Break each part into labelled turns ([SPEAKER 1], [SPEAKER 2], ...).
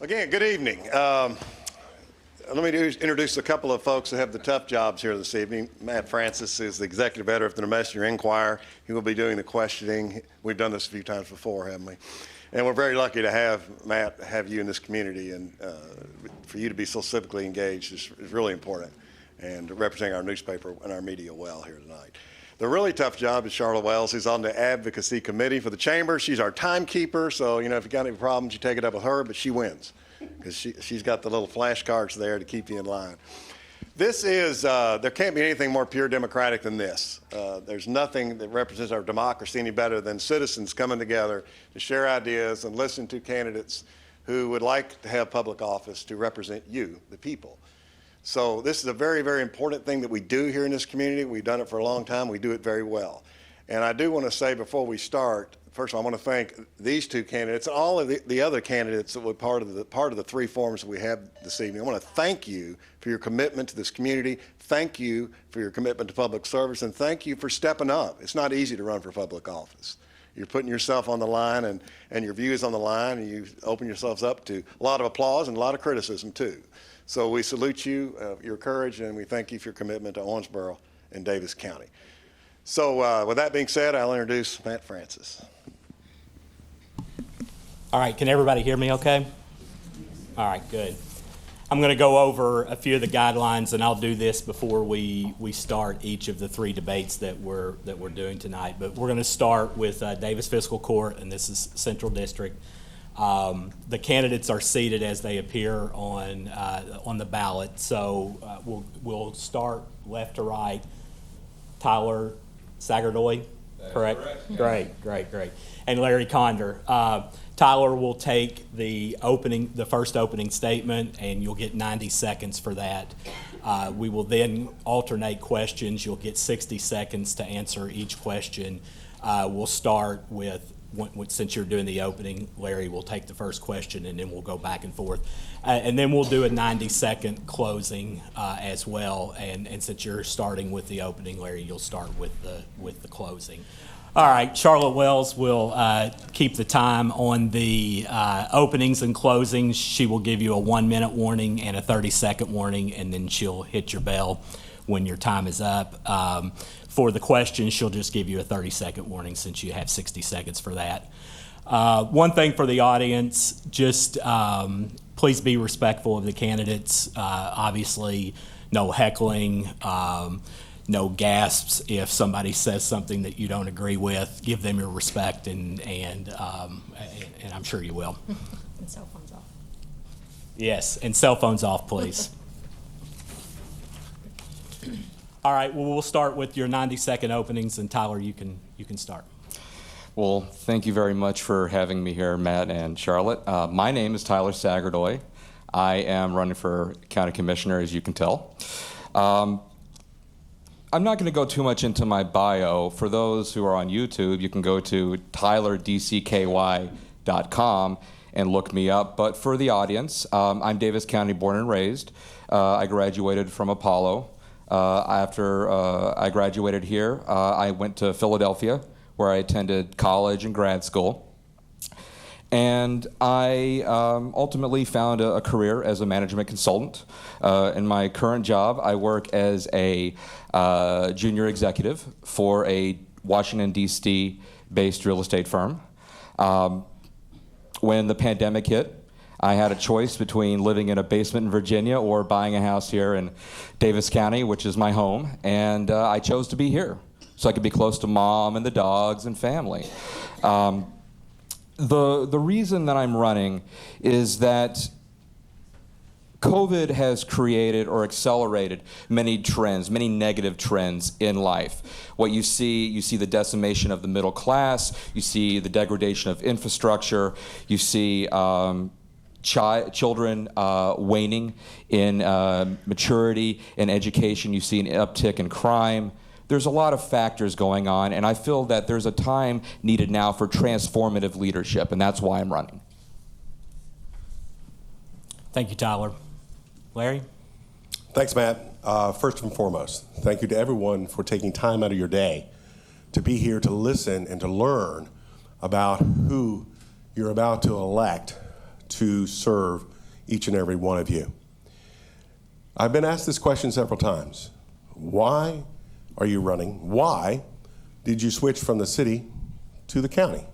[SPEAKER 1] Again, good evening. Let me introduce a couple of folks that have the tough jobs here this evening. Matt Francis is the executive editor of the New Messenger Enquirer. He will be doing the questioning. We've done this a few times before, haven't we? And we're very lucky to have Matt, have you in this community, and for you to be so civically engaged is really important, and representing our newspaper and our media well here tonight. The really tough job is Charlotte Wells, who's on the advocacy committee for the chamber. She's our timekeeper, so if you got any problems, you take it up with her, but she wins because she's got the little flashcards there to keep you in line. This is, there can't be anything more pure democratic than this. There's nothing that represents our democracy any better than citizens coming together to share ideas and listen to candidates who would like to have public office to represent you, the people. So this is a very, very important thing that we do here in this community. We've done it for a long time. We do it very well. And I do want to say before we start, first of all, I want to thank these two candidates and all of the other candidates that were part of the three forums that we have this evening. I want to thank you for your commitment to this community. Thank you for your commitment to public service, and thank you for stepping up. It's not easy to run for public office. You're putting yourself on the line and your views on the line, and you open yourselves up to a lot of applause and a lot of criticism too. So we salute you, your courage, and we thank you for your commitment to Owensboro and Davis County. So with that being said, I'll introduce Matt Francis.
[SPEAKER 2] All right, can everybody hear me okay? All right, good. I'm going to go over a few of the guidelines, and I'll do this before we start each of the three debates that we're doing tonight. But we're going to start with Davis Fiscal Court, and this is Central District. The candidates are seated as they appear on the ballot. So we'll start left to right. Tyler Sagardoy, correct? Great. And Larry Conder. Tyler will take the first opening statement, and you'll get 90 seconds for that. We will then alternate questions. You'll get 60 seconds to answer each question. We'll start with, since you're doing the opening, Larry will take the first question, and then we'll go back and forth. And then we'll do a 90-second closing as well. And since you're starting with the opening, Larry, you'll start with the closing. All right, Charlotte Wells will keep the time on the openings and closings. She will give you a 1-minute warning and a 30-second warning, and then she'll hit your bell when your time is up. For the questions, she'll just give you a 30-second warning since you have 60 seconds for that. One thing for the audience, just please be respectful of the candidates. Obviously, no heckling. No gasps. If somebody says something that you don't agree with, give them your respect, and I'm sure you will.
[SPEAKER 3] And cell phones off.
[SPEAKER 2] Yes, and cell phones off, please. All right, well, we'll start with your 90-second openings, and Tyler, you can start.
[SPEAKER 4] Well, thank you very much for having me here, Matt and Charlotte. My name is Tyler Sagardoy. I am running for county commissioner, as you can tell. I'm not going to go too much into my bio. For those who are on YouTube, you can go to tylerdcky.com and look me up. But for the audience, I'm Davis County born and raised. I graduated from Apollo. After I graduated here, I went to Philadelphia, where I attended college and grad school. And I ultimately found a career as a management consultant. In my current job, I work as a junior executive for a Washington, D.C. based real estate firm. When the pandemic hit, I had a choice between living in a basement in Virginia or buying a house here in Davis County, which is my home. And I chose to be here so I could be close to mom and the dogs and family. The reason that I'm running is that COVID has created or accelerated many trends, many negative trends in life. What you see the decimation of the middle class, you see the degradation of infrastructure, you see children waning in maturity and education, you see an uptick in crime. There's a lot of factors going on, and I feel that there's a time needed now for transformative leadership, and that's why I'm running.
[SPEAKER 2] Thank you, Tyler. Larry?
[SPEAKER 5] Thanks, Matt. First and foremost, thank you to everyone for taking time out of your day to be here to listen and to learn about who you're about to elect to serve each and every one of you. I've been asked this question several times. Why are you running? Why did you switch from the city to the county?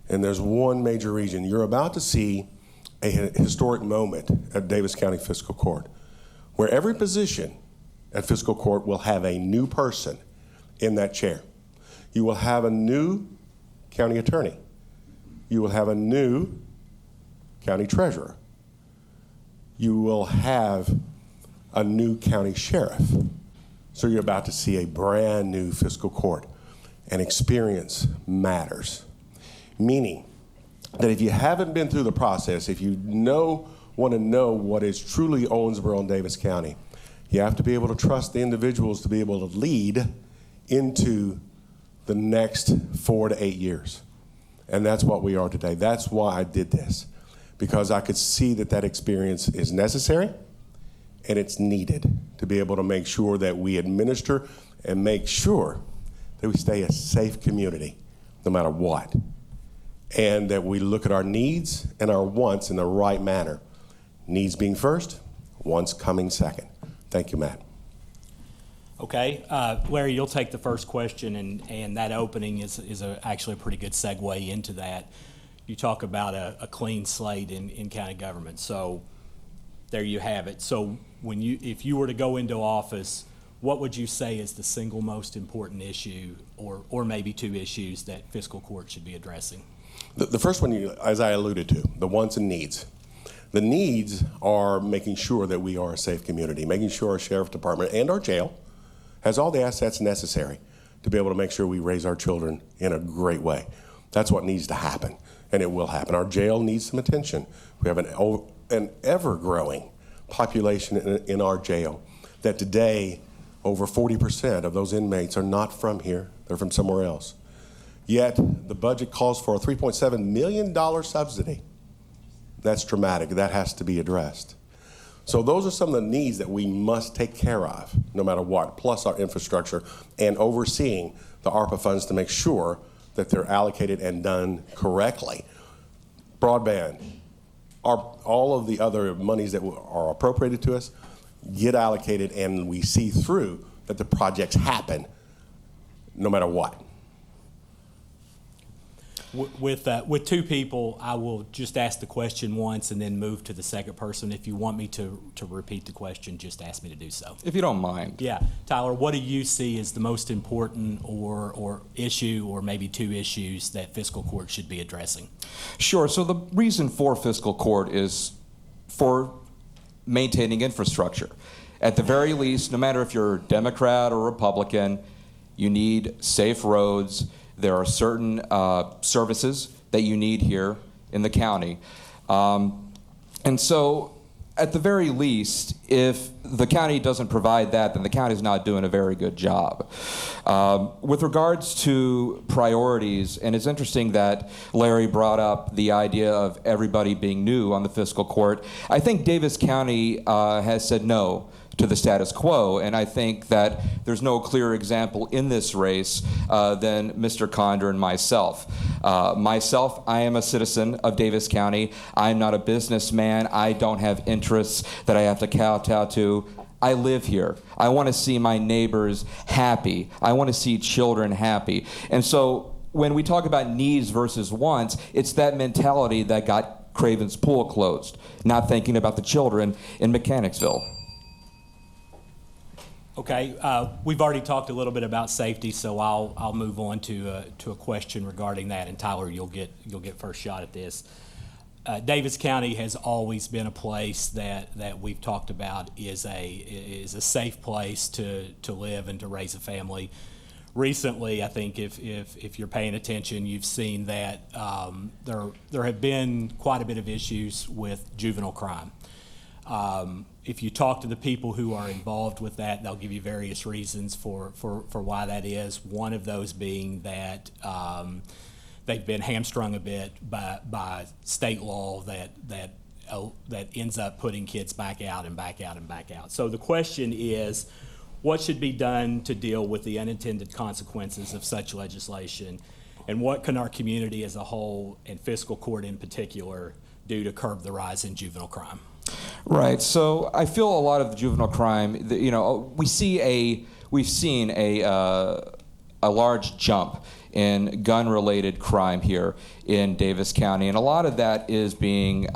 [SPEAKER 5] And there's one major reason. You're about to see a historic moment at Davis County Fiscal Court, where every position at Fiscal Court will have a new person in that chair. You will have a new county attorney. You will have a new county treasurer. You will have a new county sheriff. So you're about to see a brand new fiscal court, and experience matters. Meaning that if you haven't been through the process, if you want to know what is truly Owensboro and Davis County, you have to be able to trust the individuals to be able to lead into the next 4 to 8 years. And that's what we are today. That's why I did this, because I could see that that experience is necessary and it's needed to be able to make sure that we administer and make sure that we stay a safe community no matter what, and that we look at our needs and our wants in the right manner. Needs being first, wants coming second. Thank you, Matt.
[SPEAKER 2] Okay, Larry, you'll take the first question, and that opening is actually a pretty good segue into that. You talk about a clean slate in county government, so there you have it. So if you were to go into office, what would you say is the single most important issue, or maybe two issues that fiscal court should be addressing?
[SPEAKER 5] The first one, as I alluded to, the wants and needs. The needs are making sure that we are a safe community, making sure our sheriff department and our jail has all the assets necessary to be able to make sure we raise our children in a great way. That's what needs to happen, and it will happen. Our jail needs some attention. We have an ever-growing population in our jail that today over 40% of those inmates are not from here. They're from somewhere else. Yet the budget calls for a $3.7 million subsidy. That's dramatic. That has to be addressed. So those are some of the needs that we must take care of, no matter what, plus our infrastructure and overseeing the ARPA funds to make sure that they're allocated and done correctly. Broadband, all of the other monies that are appropriated to us get allocated, and we see through that the projects happen no matter what.
[SPEAKER 2] With two people, I will just ask the question once and then move to the second person. If you want me to repeat the question, just ask me to do so.
[SPEAKER 4] If you don't mind.
[SPEAKER 2] Yeah, Tyler, what do you see as the most important or issue, or maybe two issues that fiscal court should be addressing?
[SPEAKER 4] Sure. So the reason for fiscal court is for maintaining infrastructure. At the very least, no matter if you're Democrat or Republican, you need safe roads. There are certain services that you need here in the county. And so at the very least, if the county doesn't provide that, then the county's not doing a very good job. With regards to priorities, and it's interesting that Larry brought up the idea of everybody being new on the fiscal court. I think Davis County has said no to the status quo, and I think that there's no clearer example in this race than Mr. Condor and myself. I am a citizen of Davis County. I'm not a businessman. I don't have interests that I have to kowtow to. I live here. I want to see my neighbors happy. I want to see children happy. And so when we talk about needs versus wants, it's that mentality that got Craven's Pool closed, not thinking about the children in Mechanicsville.
[SPEAKER 2] Okay, we've already talked a little bit about safety, so I'll move on to a question regarding that. And Tyler, you'll get first shot at this. Davis County has always been a place that we've talked about is a safe place to live and to raise a family. Recently, I think if you're paying attention, you've seen that there have been quite a bit of issues with juvenile crime. If you talk to the people who are involved with that, they'll give you various reasons for why that is. One of those being that they've been hamstrung a bit by state law that ends up putting kids back out and back out and back out. So the question is, what should be done to deal with the unintended consequences of such legislation? And what can our community as a whole, and fiscal court in particular, do to curb the rise in juvenile crime?
[SPEAKER 4] Right. So I feel a lot of the juvenile crime. We've seen a large jump in gun-related crime here in Davis County, and a lot of that is being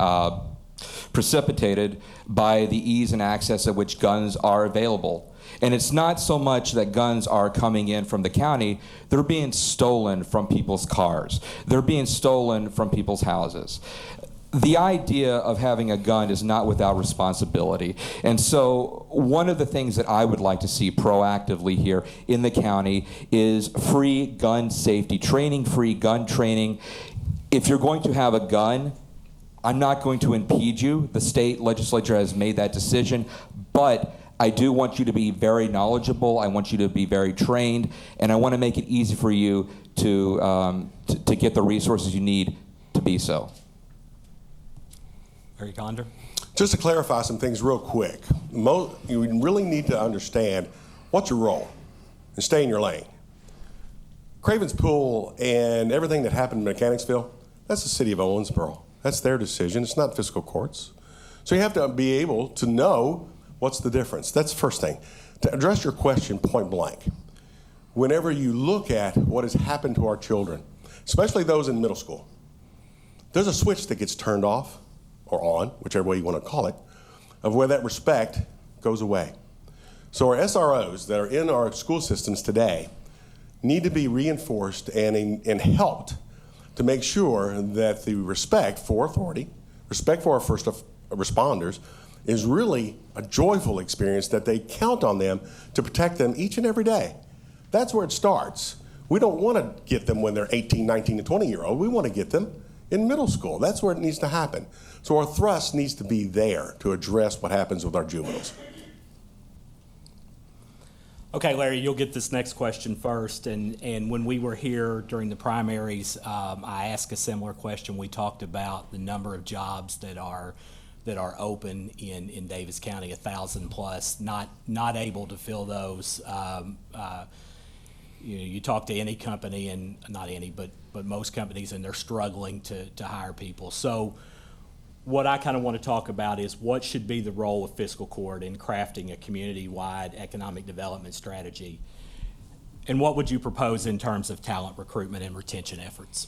[SPEAKER 4] precipitated by the ease and access at which guns are available. And it's not so much that guns are coming in from the county, they're being stolen from people's cars. They're being stolen from people's houses. The idea of having a gun is not without responsibility. And so one of the things that I would like to see proactively here in the county is free gun safety training, free gun training. If you're going to have a gun, I'm not going to impede you. The state legislature has made that decision, but I do want you to be very knowledgeable. I want you to be very trained, and I want to make it easy for you to get the resources you need to be so.
[SPEAKER 2] Larry Condor?
[SPEAKER 5] Just to clarify some things real quick, you really need to understand what's your role and stay in your lane. Cravens Pool and everything that happened in Mechanicsville, that's the city of Owensboro. That's their decision. It's not fiscal courts. So you have to be able to know what's the difference. That's the first thing. To address your question point blank, whenever you look at what has happened to our children, especially those in middle school, there's a switch that gets turned off or on, whichever way you want to call it, of where that respect goes away. So our SROs that are in our school systems today need to be reinforced and helped to make sure that the respect for authority, respect for our first responders, is really a joyful experience that they count on them to protect them each and every day. That's where it starts. We don't want to get them when they're 18, 19, and 20-year-old. We want to get them in middle school. That's where it needs to happen. So our thrust needs to be there to address what happens with our juveniles.
[SPEAKER 2] Okay, Larry, you'll get this next question first. And when we were here during the primaries, I asked a similar question. We talked about the number of jobs that are open in Davis County, 1,000 plus, not able to fill those. You talk to any company, and not any, but most companies, and they're struggling to hire people. So what I kind of want to talk about is what should be the role of fiscal court in crafting a community-wide economic development strategy, and what would you propose in terms of talent recruitment and retention efforts?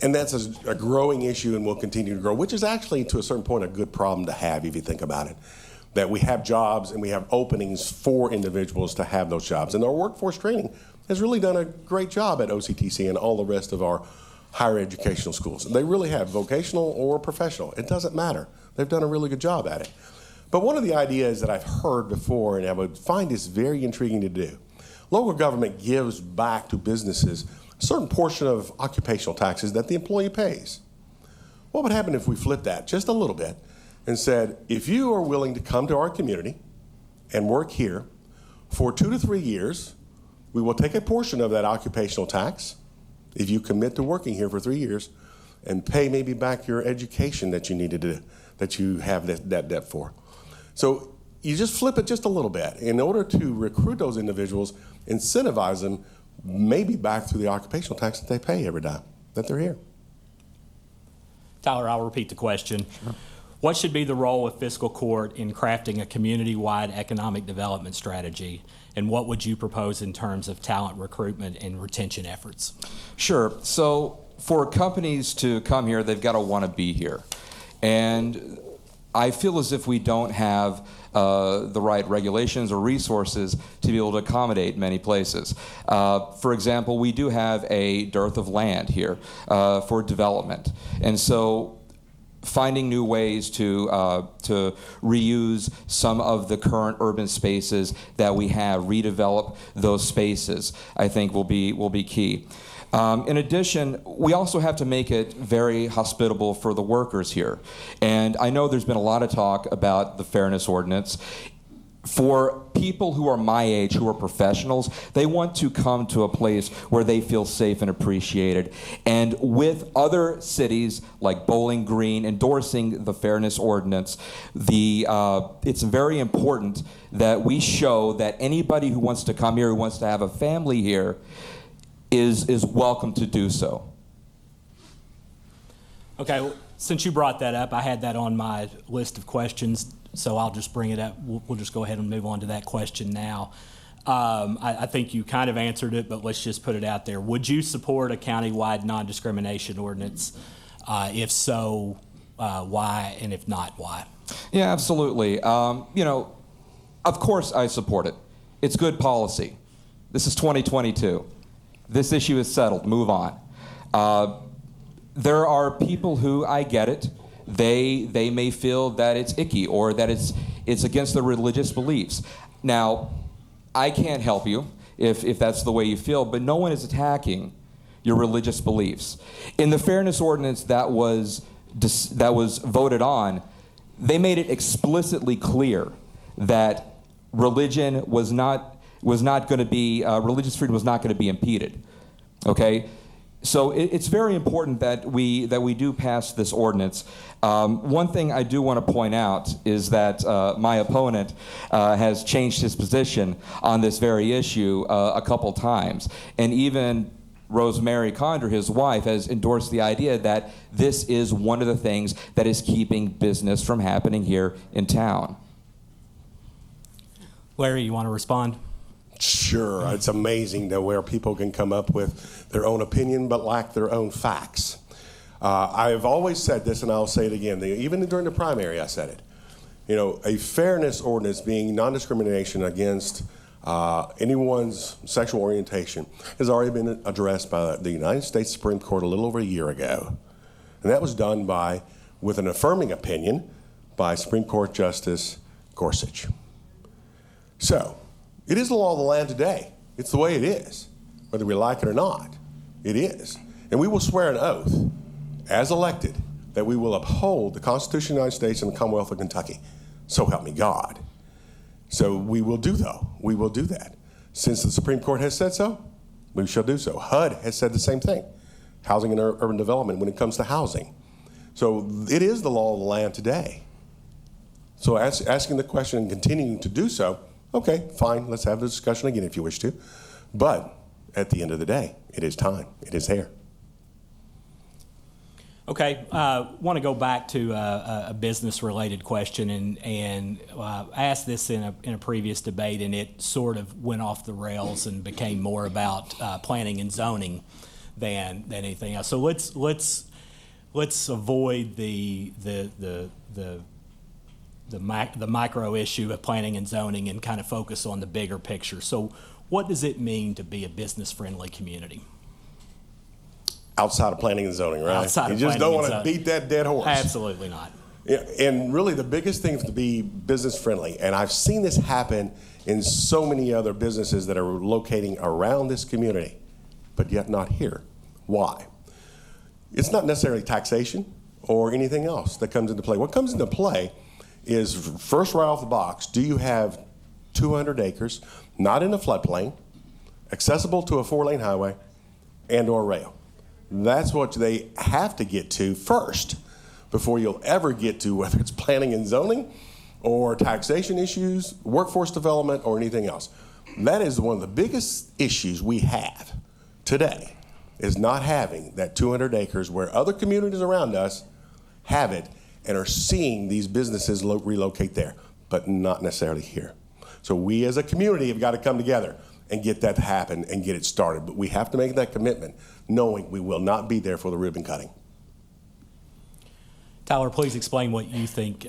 [SPEAKER 5] And that's a growing issue and will continue to grow, which is actually, to a certain point, a good problem to have if you think about it. That we have jobs and we have openings for individuals to have those jobs. And our workforce training has really done a great job at OCTC and all the rest of our higher educational schools. They really have, vocational or professional. It doesn't matter. They've done a really good job at it. But one of the ideas that I've heard before, and I would find this very intriguing to do, local government gives back to businesses a certain portion of occupational taxes that the employee pays. What would happen if we flipped that just a little bit and said, if you are willing to come to our community and work here for 2 to 3 years, we will take a portion of that occupational tax if you commit to working here for 3 years and pay maybe back your education that you needed to, that you have that debt for. So you just flip it just a little bit in order to recruit those individuals, incentivize them maybe back through the occupational tax that they pay every time that they're here.
[SPEAKER 2] Tyler, I'll repeat the question. Sure. What should be the role of fiscal court in crafting a community-wide economic development strategy, and what would you propose in terms of talent recruitment and retention efforts?
[SPEAKER 4] Sure. So for companies to come here, they've got to want to be here. And I feel as if we don't have the right regulations or resources to be able to accommodate many places. For example, we do have a dearth of land here for development. And so finding new ways to reuse some of the current urban spaces that we have, redevelop those spaces, I think will be key. In addition, we also have to make it very hospitable for the workers here. And I know there's been a lot of talk about the fairness ordinance. For people who are my age, who are professionals, they want to come to a place where they feel safe and appreciated. And with other cities like Bowling Green endorsing the fairness ordinance, it's very important that we show that anybody who wants to come here, who wants to have a family here, is welcome to do so.
[SPEAKER 2] Okay, Since you brought that up, I had that on my list of questions, so I'll just bring it up. We'll just go ahead and move on to that question now. I think you kind of answered it, but let's just put it out there. Would you support a countywide non-discrimination ordinance? If so, why? And if not, why?
[SPEAKER 4] Yeah, absolutely. Of course I support it. It's good policy. This is 2022. This issue is settled. Move on. There are people who, I get it, they may feel that it's icky or that it's against their religious beliefs. Now, I can't help you if that's the way you feel, but no one is attacking your religious beliefs. In the fairness ordinance that was voted on, they made it explicitly clear that religion was not going to be religious freedom was not going to be impeded. Okay, so it's very important that we do pass this ordinance. One thing I do want to point out is that my opponent has changed his position on this very issue a couple times, and even Rosemary Condor, his wife, has endorsed the idea that this is one of the things that is keeping business from happening here in town.
[SPEAKER 2] Larry, you want to respond?
[SPEAKER 5] Sure, it's amazing that where people can come up with their own opinion but lack their own facts. I've always said this, and I'll say it again. Even during the primary, I said it. A fairness ordinance being non-discrimination against anyone's sexual orientation has already been addressed by the United States Supreme Court a little over a year ago. And that was done with an affirming opinion by Supreme Court Justice Gorsuch. So, it is the law of the land today. It's the way it is. Whether we like it or not, it is. And we will swear an oath, as elected, that we will uphold the Constitution of the United States and the Commonwealth of Kentucky. So help me God. So we will do that. Since the Supreme Court has said so, we shall do so. HUD has said the same thing, housing and urban development when it comes to housing. So it is the law of the land today. So asking the question and continuing to do so, okay, fine, let's have the discussion again if you wish to. But at the end of the day, it is time. It is here.
[SPEAKER 2] Okay, want to go back to a business-related question, and I asked this in a previous debate, and it sort of went off the rails and became more about planning and zoning than anything else. So let's avoid the micro issue of planning and zoning and kind of focus on the bigger picture. So, what does it mean to be a business-friendly community?
[SPEAKER 5] Outside of planning and zoning, right?
[SPEAKER 2] Outside
[SPEAKER 5] you
[SPEAKER 2] of
[SPEAKER 5] just
[SPEAKER 2] planning
[SPEAKER 5] don't
[SPEAKER 2] and
[SPEAKER 5] want to
[SPEAKER 2] zoning.
[SPEAKER 5] beat that dead horse.
[SPEAKER 2] Absolutely not.
[SPEAKER 5] Yeah, and really the biggest thing is to be business friendly. And I've seen this happen in so many other businesses that are locating around this community, but yet not here. Why? It's not necessarily taxation or anything else that comes into play. What comes into play is, first right off the box, do you have 200 acres, not in a floodplain, accessible to a 4-lane highway and or rail? That's what they have to get to first before you'll ever get to whether it's planning and zoning or taxation issues, workforce development, or anything else. That is one of the biggest issues we have today, is not having that 200 acres where other communities around us have it and are seeing these businesses relocate there, but not necessarily here. So we as a community have got to come together and get that to happen and get it started. But we have to make that commitment, knowing we will not be there for the ribbon cutting.
[SPEAKER 2] Tyler, please explain what you think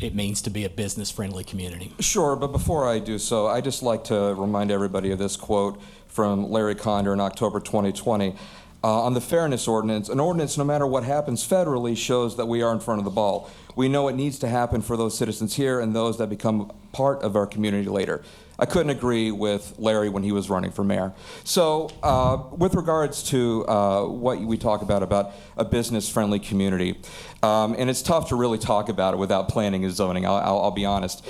[SPEAKER 2] it means to be a business-friendly community.
[SPEAKER 4] Sure, but before I do so, I'd just like to remind everybody of this quote from Larry Condor in October 2020. On the fairness ordinance, an ordinance, no matter what happens federally, shows that we are in front of the ball. We know it needs to happen for those citizens here and those that become part of our community later. I couldn't agree with Larry when he was running for mayor. So with regards to what we talk about a business-friendly community, and it's tough to really talk about it without planning and zoning, I'll be honest.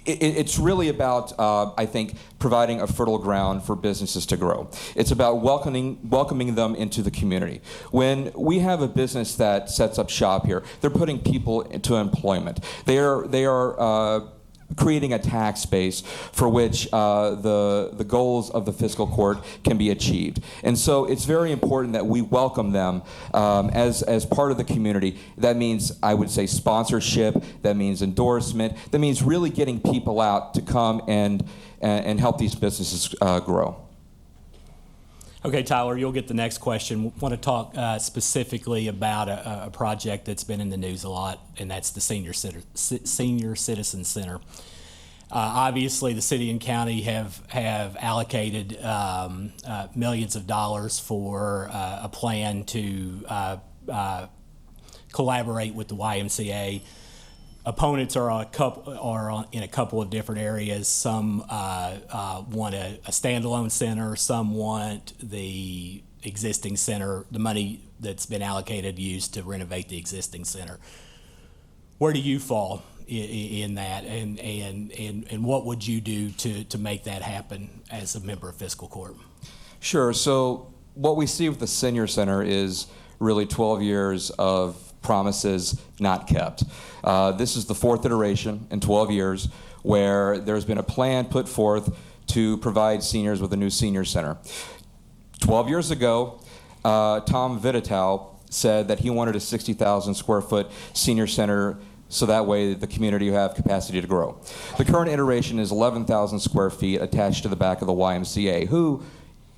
[SPEAKER 4] It's really about, I think, providing a fertile ground for businesses to grow. It's about welcoming them into the community. When we have a business that sets up shop here, they're putting people into employment. They are creating a tax base for which the goals of the fiscal court can be achieved. And so it's very important that we welcome them as part of the community. That means, I would say, sponsorship, that means endorsement, that means really getting people out to come and help these businesses grow.
[SPEAKER 2] Okay, Tyler, you'll get the next question. Want to talk specifically about a project that's been in the news a lot, and that's the Senior Citizen Center. Obviously, the city and county have allocated millions of dollars for a plan to collaborate with the YMCA. Opponents are in a couple of different areas. Some want a standalone center. Some want the existing center, the money that's been allocated used to renovate the existing center. Where do you fall in that, and what would you do to make that happen as a member of fiscal court?
[SPEAKER 4] Sure. So what we see with the Senior Center is really 12 years of promises not kept. This is the fourth iteration in 12 years where there's been a plan put forth to provide seniors with a new senior center. 12 years ago, Tom Vitatow said that he wanted a 60,000 square foot senior center so that way the community will have capacity to grow. The current iteration is 11,000 square feet attached to the back of the YMCA, who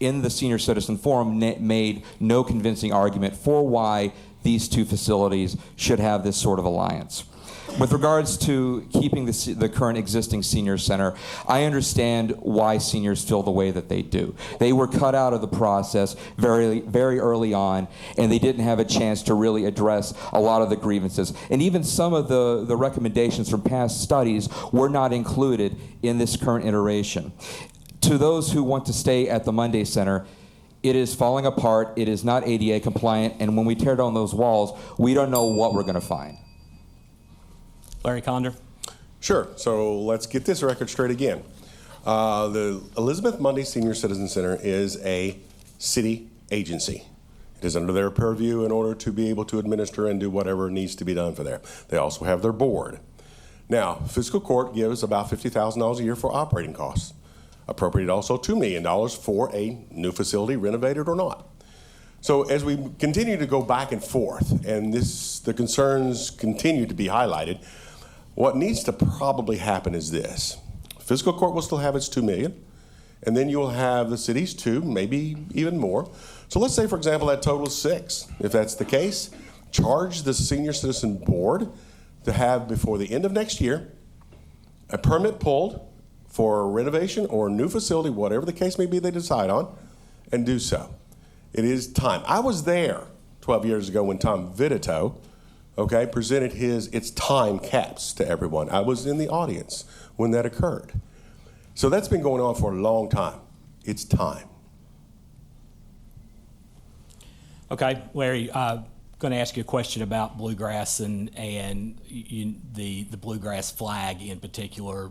[SPEAKER 4] in the Senior Citizen Forum made no convincing argument for why these two facilities should have this sort of alliance. With regards to keeping the current existing senior center, I understand why seniors feel the way that they do. They were cut out of the process very, very early on, and they didn't have a chance to really address a lot of the grievances. And even some of the recommendations from past studies were not included in this current iteration. To those who want to stay at the Monday Center, it is falling apart, it is not ADA compliant, and when we tear down those walls, we don't know what we're going to find.
[SPEAKER 2] Larry Conder?
[SPEAKER 5] Sure. So let's get this record straight again. The Elizabeth Mundy Senior Citizen Center is a city agency. It is under their purview in order to be able to administer and do whatever needs to be done for there. They also have their board. Now, fiscal court gives about $50,000 a year for operating costs. Appropriated also $2 million for a new facility, renovated or not. So as we continue to go back and forth, and the concerns continue to be highlighted, what needs to probably happen is this. Fiscal court will still have its $2 million, and then you'll have the city's $2 million, maybe even more. So let's say, for example, that total is $6 million. If that's the case, charge the Senior Citizen Board to have, before the end of next year, a permit pulled for a renovation or a new facility, whatever the case may be they decide on, and do so. It is time. I was there 12 years ago when Tom Vitatow, presented its time caps to everyone. I was in the audience when that occurred. So that's been going on for a long time. It's time.
[SPEAKER 2] Okay, Larry, going to ask you a question about bluegrass and the bluegrass flag in particular.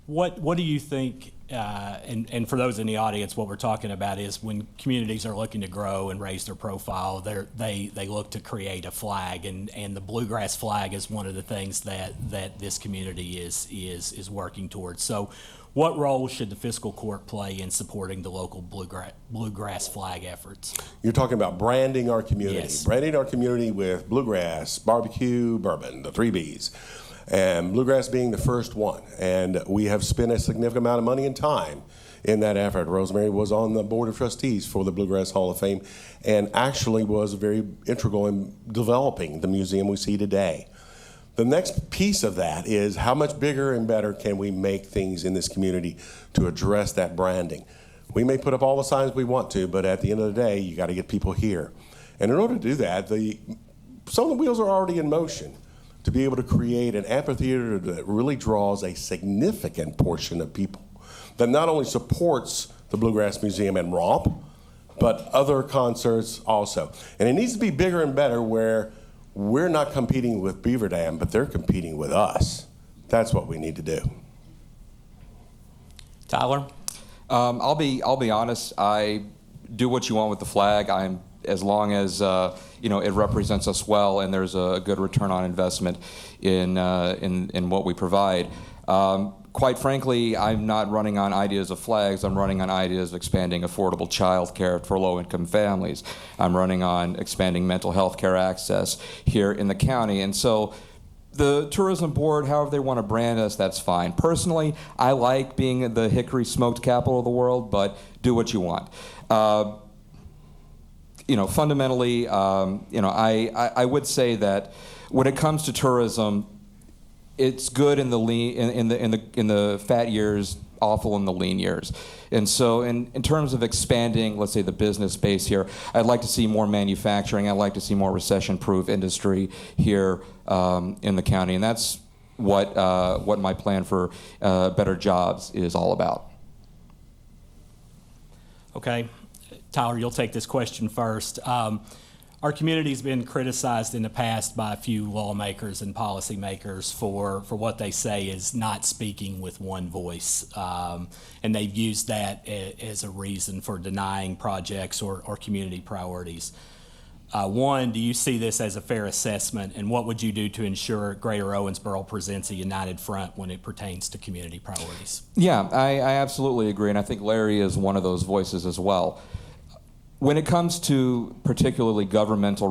[SPEAKER 2] What do you think, and for those in the audience, what we're talking about is when communities are looking to grow and raise their profile, they look to create a flag, and the bluegrass flag is one of the things that this community is working towards. So what role should the fiscal court play in supporting the local bluegrass flag efforts?
[SPEAKER 5] You're talking about branding our community.
[SPEAKER 2] Yes.
[SPEAKER 5] Branding our community with bluegrass, barbecue, bourbon, the 3 Bs. And bluegrass being the first one. And we have spent a significant amount of money and time in that effort. Rosemary was on the board of trustees for the Bluegrass Hall of Fame and actually was very integral in developing the museum we see today. The next piece of that is how much bigger and better can we make things in this community to address that branding. We may put up all the signs we want to, but at the end of the day, you got to get people here. And in order to do that, some of the wheels are already in motion to be able to create an amphitheater that really draws a significant portion of people, that not only supports the Bluegrass Museum and Romp, but other concerts also. And it needs to be bigger and better where we're not competing with Beaver Dam, but they're competing with us. That's what we need to do.
[SPEAKER 2] Tyler?
[SPEAKER 4] I'll be honest. I do what you want with the flag. I'm as long as it represents us well and there's a good return on investment in what we provide. Quite frankly, I'm not running on ideas of flags. I'm running on ideas of expanding affordable child care for low-income families. I'm running on expanding mental health care access here in the county. And so the tourism board, however they want to brand us, that's fine. Personally, I like being the hickory smoked capital of the world, but do what you want. Fundamentally, I would say that when it comes to tourism, it's good in the the fat years, awful in the lean years. And so in terms of expanding, let's say, the business base here, I'd like to see more manufacturing. I'd like to see more recession-proof industry here in the county. And that's what my plan for Better Jobs is all about.
[SPEAKER 2] Okay. Tyler, you'll take this question first. Our community's been criticized in the past by a few lawmakers and policymakers for what they say is not speaking with one voice. And they've used that as a reason for denying projects or community priorities. One, do you see this as a fair assessment? And what would you do to ensure Greater Owensboro presents a united front when it pertains to community priorities?
[SPEAKER 4] Yeah, I absolutely agree. And I think Larry is one of those voices as well. When it comes to particularly governmental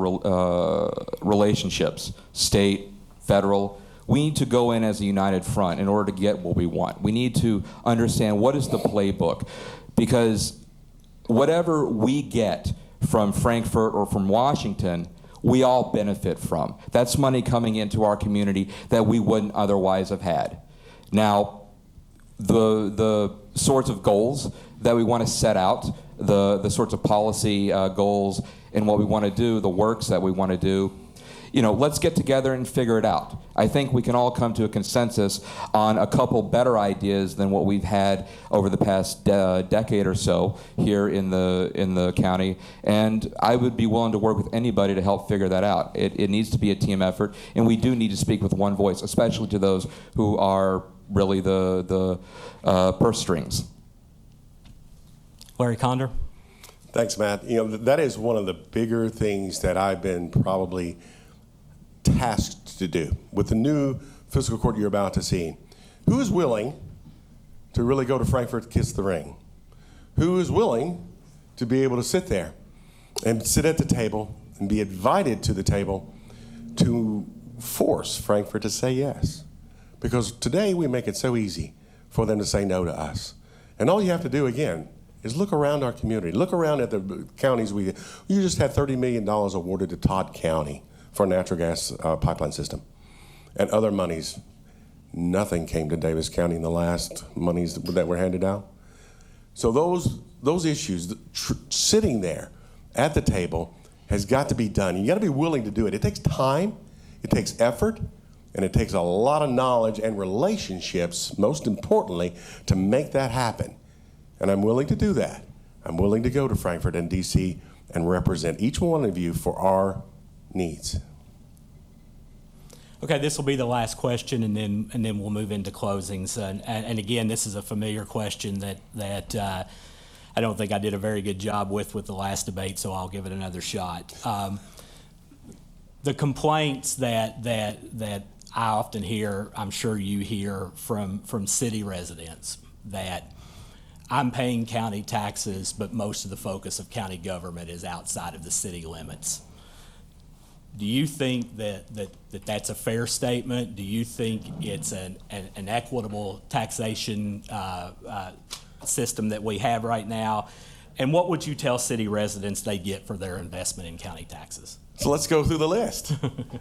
[SPEAKER 4] relationships, state, federal, we need to go in as a united front in order to get what we want. We need to understand what is the playbook, because whatever we get from Frankfurt or from Washington, we all benefit from. That's money coming into our community that we wouldn't otherwise have had. Now, the sorts of goals that we want to set out, the sorts of policy goals and what we want to do, the works that we want to do, let's get together and figure it out. I think we can all come to a consensus on a couple better ideas than what we've had over the past decade or so here in the county, and I would be willing to work with anybody to help figure that out. It needs to be a team effort, and we do need to speak with one voice, especially to those who are really the purse strings.
[SPEAKER 2] Larry Condor?
[SPEAKER 5] Thanks, Matt. That is one of the bigger things that I've been probably tasked to do with the new fiscal court you're about to see. Who is willing to really go to Frankfurt to kiss the ring? Who is willing to be able to sit there and sit at the table and be invited to the table to force Frankfurt to say yes? Because today we make it so easy for them to say no to us. And all you have to do, again, is look around our community. Look around at the counties. You just had $30 million awarded to Todd County for a natural gas pipeline system. And other monies, nothing came to Davis County in the last monies that were handed out. So those issues, sitting there at the table has got to be done. You got to be willing to do it. It takes time, it takes effort, and it takes a lot of knowledge and relationships, most importantly, to make that happen. And I'm willing to do that. I'm willing to go to Frankfurt and DC and represent each one of you for our needs.
[SPEAKER 2] Okay, this will be the last question, and then we'll move into closings. And again, this is a familiar question that I don't think I did a very good job with the last debate, so I'll give it another shot. The complaints that I often hear, I'm sure you hear from city residents, that I'm paying county taxes, but most of the focus of county government is outside of the city limits. Do you think that's a fair statement? Do you think it's an equitable taxation system that we have right now? And what would you tell city residents they get for their investment in county taxes?
[SPEAKER 5] So let's go through the list.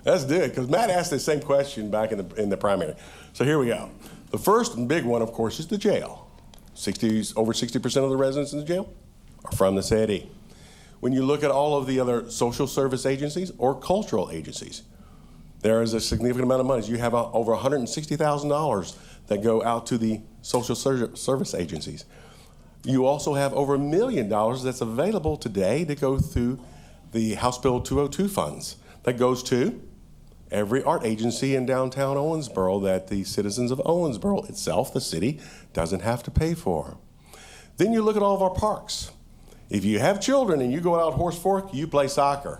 [SPEAKER 5] Let's do it, because Matt asked the same question back in the primary. So here we go. The first and big one, of course, is the jail. Over 60% of the residents in the jail are from the city. When you look at all of the other social service agencies or cultural agencies, there is a significant amount of money. You have over $160,000 that go out to the social service agencies. You also have over $1 million that's available today to go through the House Bill 202 funds. That goes to every art agency in downtown Owensboro that the citizens of Owensboro itself, the city, doesn't have to pay for. Then you look at all of our parks. If you have children and you go out Horse Fork, you play soccer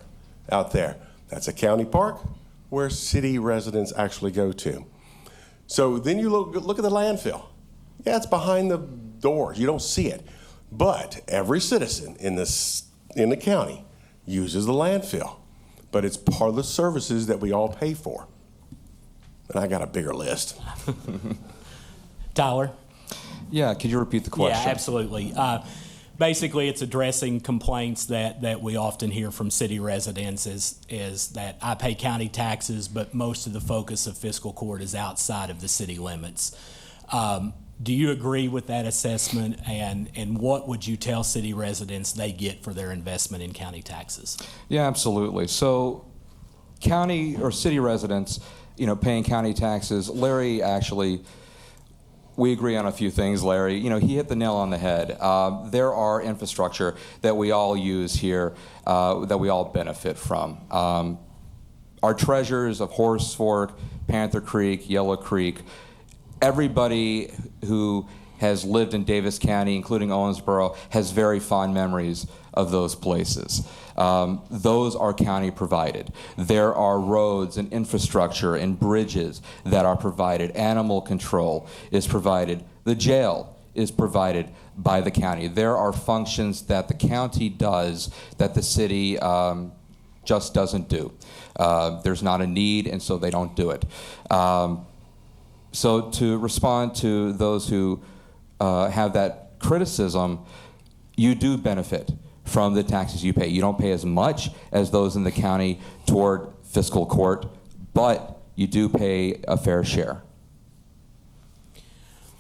[SPEAKER 5] out there. That's a county park where city residents actually go to. So then you look at the landfill. Yeah, it's behind the doors. You don't see it. But every citizen in the county uses the landfill. But it's part of the services that we all pay for. And I got a bigger list.
[SPEAKER 2] Tyler?
[SPEAKER 4] Yeah, could you repeat the question?
[SPEAKER 2] Yeah, absolutely. Basically, it's addressing complaints that we often hear from city residents is that I pay county taxes, but most of the focus of fiscal court is outside of the city limits. Do you agree with that assessment, and what would you tell city residents they get for their investment in county taxes?
[SPEAKER 4] Yeah, absolutely. So county or city residents, paying county taxes, Larry actually, we agree on a few things, Larry. He hit the nail on the head. There are infrastructure that we all use here that we all benefit from. Our treasures of Horse Fork, Panther Creek, Yellow Creek, everybody who has lived in Davis County, including Owensboro, has very fond memories of those places. Those are county provided. There are roads and infrastructure and bridges that are provided. Animal control is provided. The jail is provided by the county. There are functions that the county does that the city just doesn't do. There's not a need, and so they don't do it. So to respond to those who have that criticism, you do benefit from the taxes you pay. You don't pay as much as those in the county toward fiscal court, but you do pay a fair share.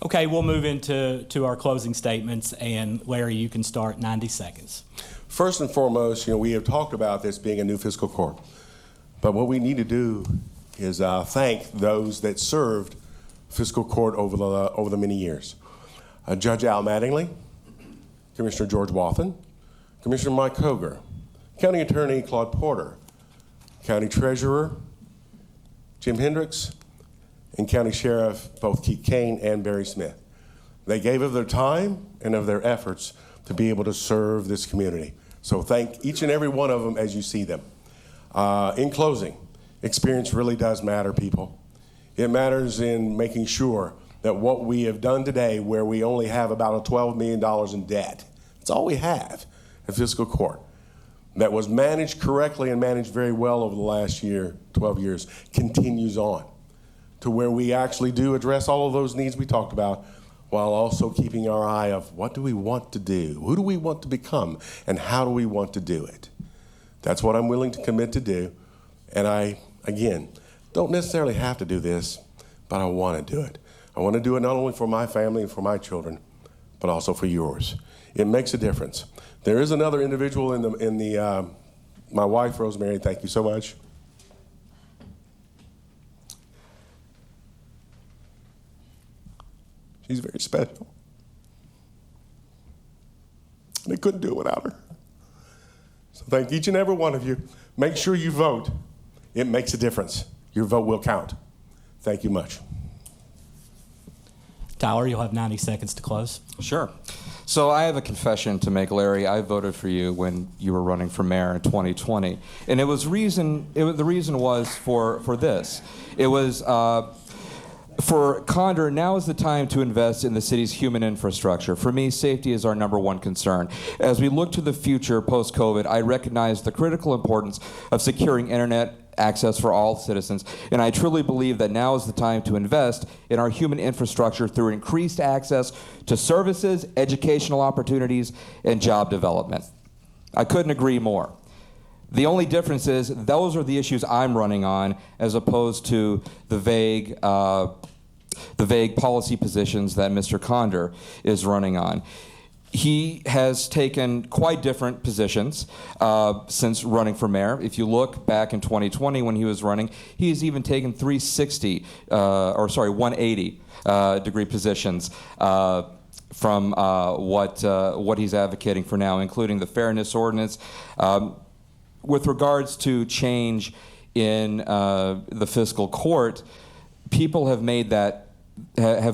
[SPEAKER 2] Okay, we'll move into our closing statements, and Larry, you can start 90 seconds.
[SPEAKER 5] First and foremost, we have talked about this being a new fiscal court, but what we need to do is thank those that served fiscal court over the many years. Judge Al Mattingly, Commissioner George Wathen, Commissioner Mike Koger, County Attorney Claude Porter, County Treasurer Jim Hendricks, and County Sheriff both Keith Kane and Barry Smith. They gave of their time and of their efforts to be able to serve this community. So thank each and every one of them as you see them. In closing, experience really does matter, people. It matters in making sure that what we have done today, where we only have about $12 million in debt, that's all we have at fiscal court, that was managed correctly and managed very well over the last 12 years, continues on to where we actually do address all of those needs we talked about, while also keeping our eye of what do we want to do, who do we want to become, and how do we want to do it. That's what I'm willing to commit to do. And I, again, don't necessarily have to do this, but I want to do it. I want to do it not only for my family and for my children, but also for yours. It makes a difference. There is another individual my wife, Rosemary, thank you so much. She's very special. They couldn't do it without her. So thank each and every one of you. Make sure you vote. It makes a difference. Your vote will count. Thank you much.
[SPEAKER 2] Tyler, you'll have 90 seconds to close.
[SPEAKER 4] Sure. So I have a confession to make, Larry. I voted for you when you were running for mayor in 2020, and the reason was for this. It was for Condor. Now is the time to invest in the city's human infrastructure. For me, safety is our #1 concern. As we look to the future post-COVID, I recognize the critical importance of securing internet access for all citizens, and I truly believe that now is the time to invest in our human infrastructure through increased access to services, educational opportunities, and job development. I couldn't agree more. The only difference is those are the issues I'm running on, as opposed to the vague policy positions that Mr. Condor is running on. He has taken quite different positions since running for mayor. If you look back in 2020 when he was running, he has even taken 180 degree positions from what he's advocating for now, including the fairness ordinance. With regards to change in the fiscal court, people have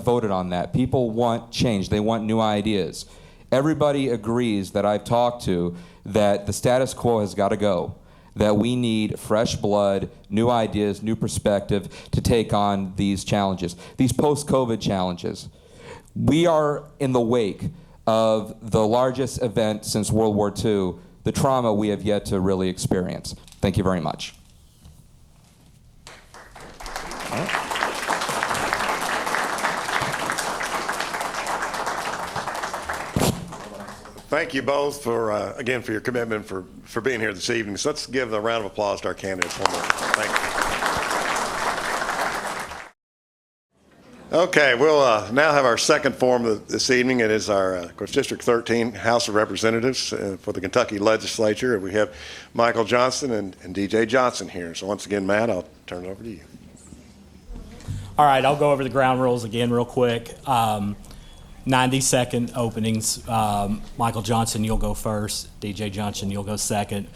[SPEAKER 4] voted on that. People want change. They want new ideas. everybody agrees that I've talked to that the status quo has got to go, that we need fresh blood, new ideas, new perspective to take on these challenges, these post-COVID challenges. We are in the wake of the largest event since World War II, the trauma we have yet to really experience. Thank you very much.
[SPEAKER 1] Thank you both for, again, for your commitment for being here this evening. So let's give a round of applause to our candidates one more. Thank you. Okay, we'll now have our second forum this evening. It is our, of course, District 13 House of Representatives for the Kentucky Legislature. We have Michael Johnson and DJ Johnson here. So once again, Matt, I'll turn it over to you.
[SPEAKER 2] All right, I'll go over the ground rules again real quick. 90-second openings. Michael Johnson, you'll go first. DJ Johnson, you'll go second.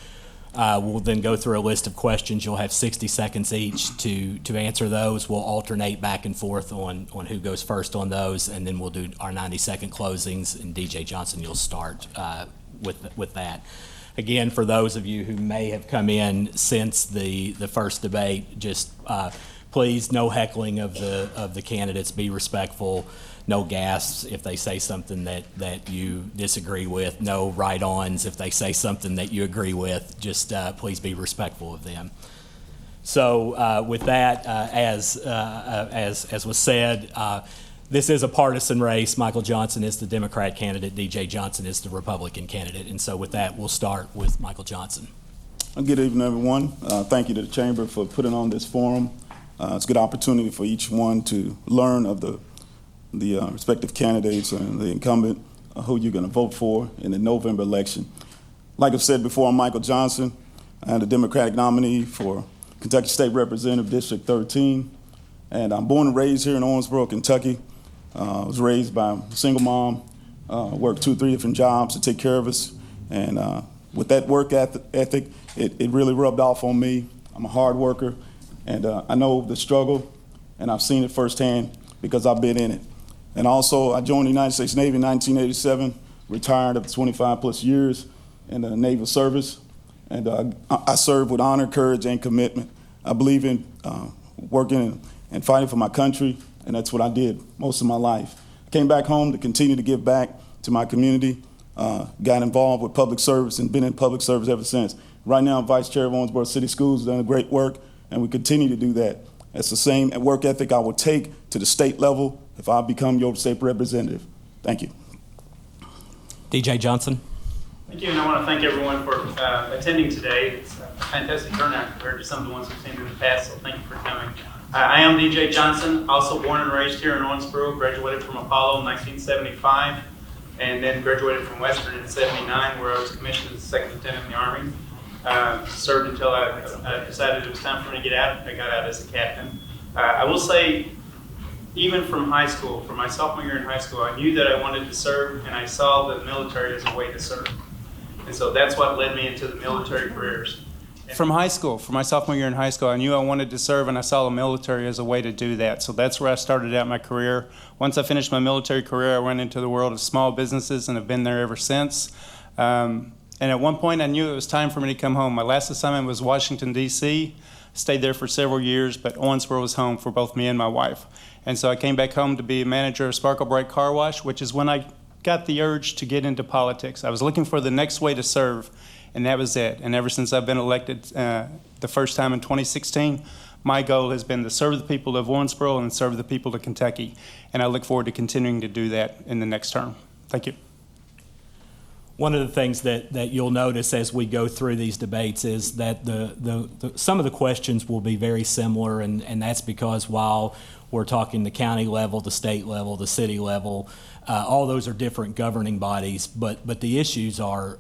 [SPEAKER 2] We'll then go through a list of questions. You'll have 60 seconds each to answer those. We'll alternate back and forth on who goes first on those, and then we'll do our 90-second closings. And DJ Johnson, you'll start with that. Again, for those of you who may have come in since the first debate, just please, no heckling of the candidates. Be respectful. No gasps if they say something that you disagree with. No right-ons if they say something that you agree with. Just please be respectful of them. So with that, as was said, this is a partisan race. Michael Johnson is the Democrat candidate. DJ Johnson is the Republican candidate. And so with that, we'll start with Michael Johnson.
[SPEAKER 3] Good evening, everyone. Thank you to the Chamber for putting on this forum. It's a good opportunity for each one to learn of the respective candidates and the incumbent, who you're going to vote for in the November election. Like I've said before, I'm Michael Johnson. I'm the Democratic nominee for Kentucky State Representative District 13. And I'm born and raised here in Owensboro, Kentucky. I was raised by a single mom, worked 2 or 3 different jobs to take care of us. And with that work ethic, it really rubbed off on me. I'm a hard worker, and I know the struggle, and I've seen it firsthand because I've been in it. And also, I joined the United States Navy in 1987, retired after 25 plus years in the naval service. And I served with honor, courage, and commitment. I believe in working and fighting for my country, and that's what I did most of my life. I came back home to continue to give back to my community, got involved with public service, and been in public service ever since. Right now, I'm vice chair of Owensboro City Schools, done great work, and we continue to do that. That's the same work ethic I will take to the state level if I become your state representative. Thank you.
[SPEAKER 2] DJ Johnson.
[SPEAKER 6] Thank you, and I want to thank everyone for attending today. It's a fantastic turnout compared to some of the ones we've seen in the past, so thank you for coming. I am DJ Johnson, also born and raised here in Owensboro, graduated from Apollo in 1975, and then graduated from Western in 79, where I was commissioned as a second lieutenant in the Army. Served until I decided it was time for me to get out. I got out as a captain. I will say, even from high school, from my sophomore year in high school, I knew that I wanted to serve, and I saw the military as a way to serve. And so that's what led me into the military careers. From high school, from my sophomore year in high school, I knew I wanted to serve, and I saw the military as a way to do that. So that's where I started out my career. Once I finished my military career, I went into the world of small businesses and have been there ever since. And at one point, I knew it was time for me to come home. My last assignment was Washington, D.C. Stayed there for several years, but Owensboro was home for both me and my wife. And so I came back home to be a manager of Sparkle Bright Car Wash, which is when I got the urge to get into politics. I was looking for the next way to serve, and that was it. And ever since I've been elected the first time in 2016, my goal has been to serve the people of Owensboro and serve the people of Kentucky. And I look forward to continuing to do that in the next term. Thank you.
[SPEAKER 2] One of the things that you'll notice as we go through these debates is that some of the questions will be very similar, and that's because while we're talking the county level, the state level, the city level, all those are different governing bodies, but the issues are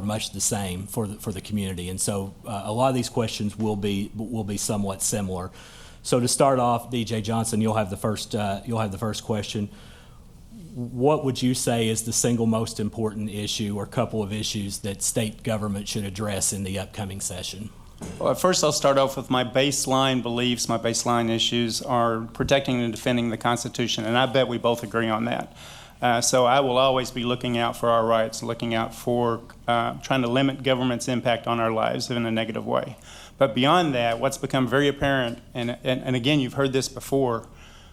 [SPEAKER 2] much the same for the community, and so a lot of these questions will be somewhat similar. So to start off, DJ Johnson, you'll have the first question. What would you say is the single most important issue or couple of issues that state government should address in the upcoming session?
[SPEAKER 6] Well, first I'll start off with my baseline beliefs. My baseline issues are protecting and defending the Constitution, and I bet we both agree on that. So I will always be looking out for our rights, looking out for trying to limit government's impact on our lives in a negative way. But beyond that, what's become very apparent, and again, you've heard this before,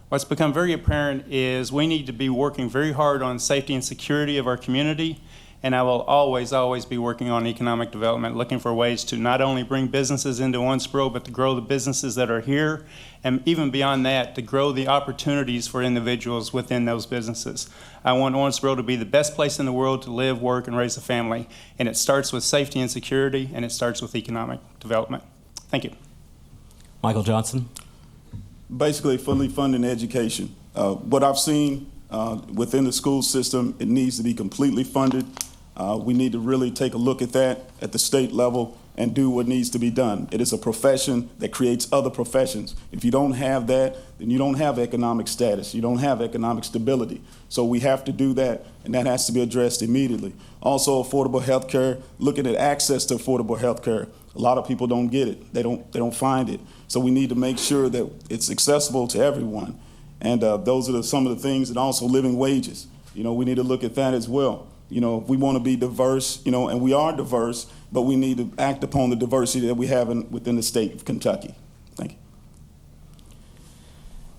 [SPEAKER 6] what's become very apparent is we need to be working very hard on safety and security of our community, and I will always, always be working on economic development, looking for ways to not only bring businesses into Owensboro, but to grow the businesses that are here, and even beyond that, to grow the opportunities for individuals within those businesses. I want Owensboro to be the best place in the world to live, work, and raise a family, and it starts with safety and security, and it starts with economic development. Thank you.
[SPEAKER 2] Michael Johnson?
[SPEAKER 3] Basically, fully funding education. What I've seen within the school system, it needs to be completely funded. We need to really take a look at that at the state level and do what needs to be done. It is a profession that creates other professions. If you don't have that, then you don't have economic status. You don't have economic stability. So we have to do that, and that has to be addressed immediately. Also, affordable health care, looking at access to affordable health care. A lot of people don't get it. They don't find it. So we need to make sure that it's accessible to everyone. And those are some of the things, and also living wages. We need to look at that as well. If we want to be diverse, and we are diverse, but we need to act upon the diversity that we have within the state of Kentucky. Thank you.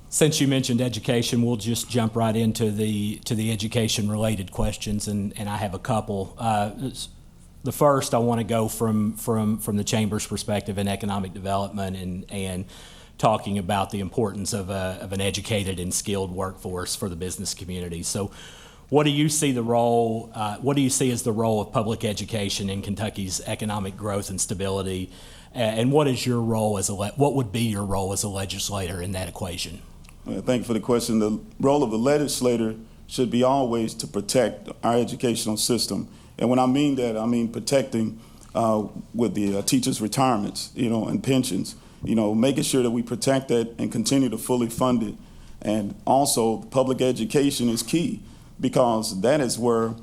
[SPEAKER 2] Since you mentioned education, we'll just jump right into the education-related questions, and I have a couple. The first, I want to go from the Chamber's perspective in economic development and talking about the importance of an educated and skilled workforce for the business community. So, what do you see the role? What do you see as the role of public education in Kentucky's economic growth and stability? And what is your role what would be your role as a legislator in that equation?
[SPEAKER 3] Thank you for the question. The role of the legislator should be always to protect our educational system. And when I mean that, I mean protecting with the teachers' retirements, and pensions, making sure that we protect that and continue to fully fund it. And also, public education is key, because that is where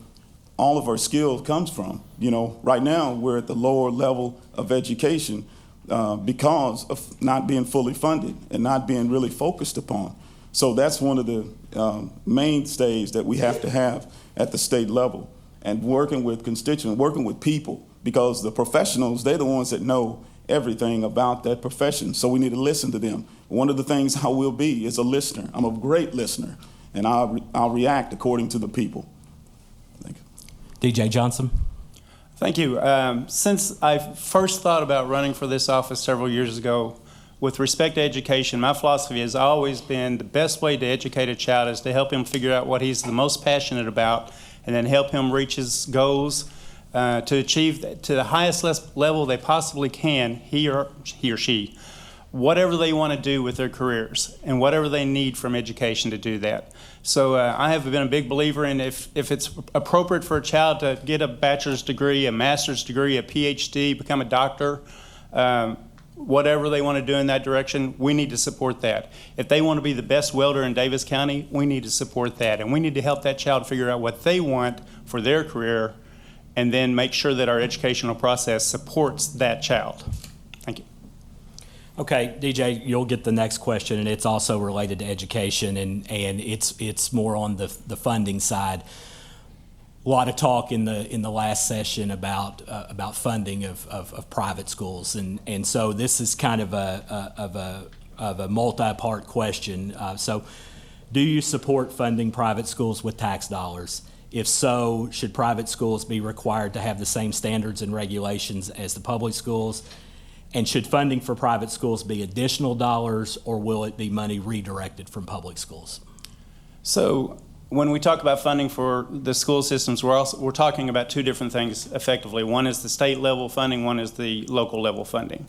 [SPEAKER 3] all of our skills comes from. Right now we're at the lower level of education because of not being fully funded and not being really focused upon. So that's one of the mainstays that we have to have at the state level, and working with constituents, working with people, because the professionals, they're the ones that know everything about that profession. So we need to listen to them. One of the things I will be is a listener. I'm a great listener, and I'll react according to the people. Thank you.
[SPEAKER 2] DJ Johnson?
[SPEAKER 6] Thank you. Since I first thought about running for this office several years ago, with respect to education, my philosophy has always been the best way to educate a child is to help him figure out what he's the most passionate about, and then help him reach his goals to achieve to the highest level they possibly can, he or she, whatever they want to do with their careers and whatever they need from education to do that. So I have been a big believer in if it's appropriate for a child to get a bachelor's degree, a master's degree, a PhD, become a doctor, whatever they want to do in that direction, we need to support that. If they want to be the best welder in Davis County, we need to support that. And we need to help that child figure out what they want for their career, and then make sure that our educational process supports that child. Thank you.
[SPEAKER 2] Okay, DJ, you'll get the next question, and it's also related to education, and it's more on the funding side. A lot of talk in the last session about funding of private schools, and so this is kind of a multi-part question. So, do you support funding private schools with tax dollars? If so, should private schools be required to have the same standards and regulations as the public schools? And should funding for private schools be additional dollars, or will it be money redirected from public schools?
[SPEAKER 6] So when we talk about funding for the school systems, we're talking about two different things effectively. One is the state level funding, one is the local level funding.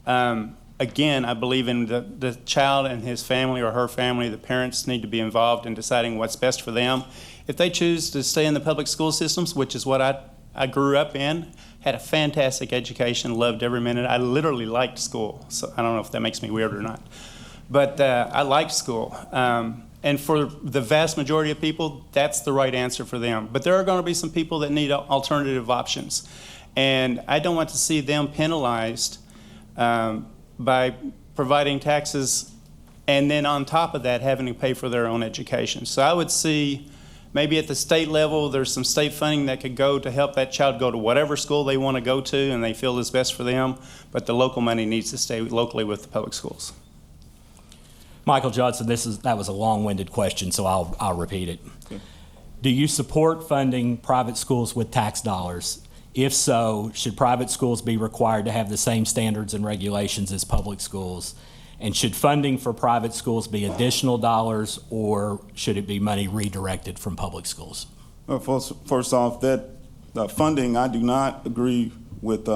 [SPEAKER 6] Again, I believe in the child and his family or her family. The parents need to be involved in deciding what's best for them. If they choose to stay in the public school systems, which is what I grew up in, had a fantastic education, loved every minute. I literally liked school. So I don't know if that makes me weird or not. But I liked school. And for the vast majority of people, that's the right answer for them. But there are going to be some people that need alternative options. And I don't want to see them penalized by providing taxes and then on top of that having to pay for their own education. So I would see maybe at the state level, there's some state funding that could go to help that child go to whatever school they want to go to and they feel is best for them, but the local money needs to stay locally with the public schools.
[SPEAKER 2] Michael Judson, that was a long-winded question, so I'll repeat it. Do you support funding private schools with tax dollars? If so, should private schools be required to have the same standards and regulations as public schools? And should funding for private schools be additional dollars, or should it be money redirected from public schools?
[SPEAKER 3] Well, first off, that funding, I do not agree with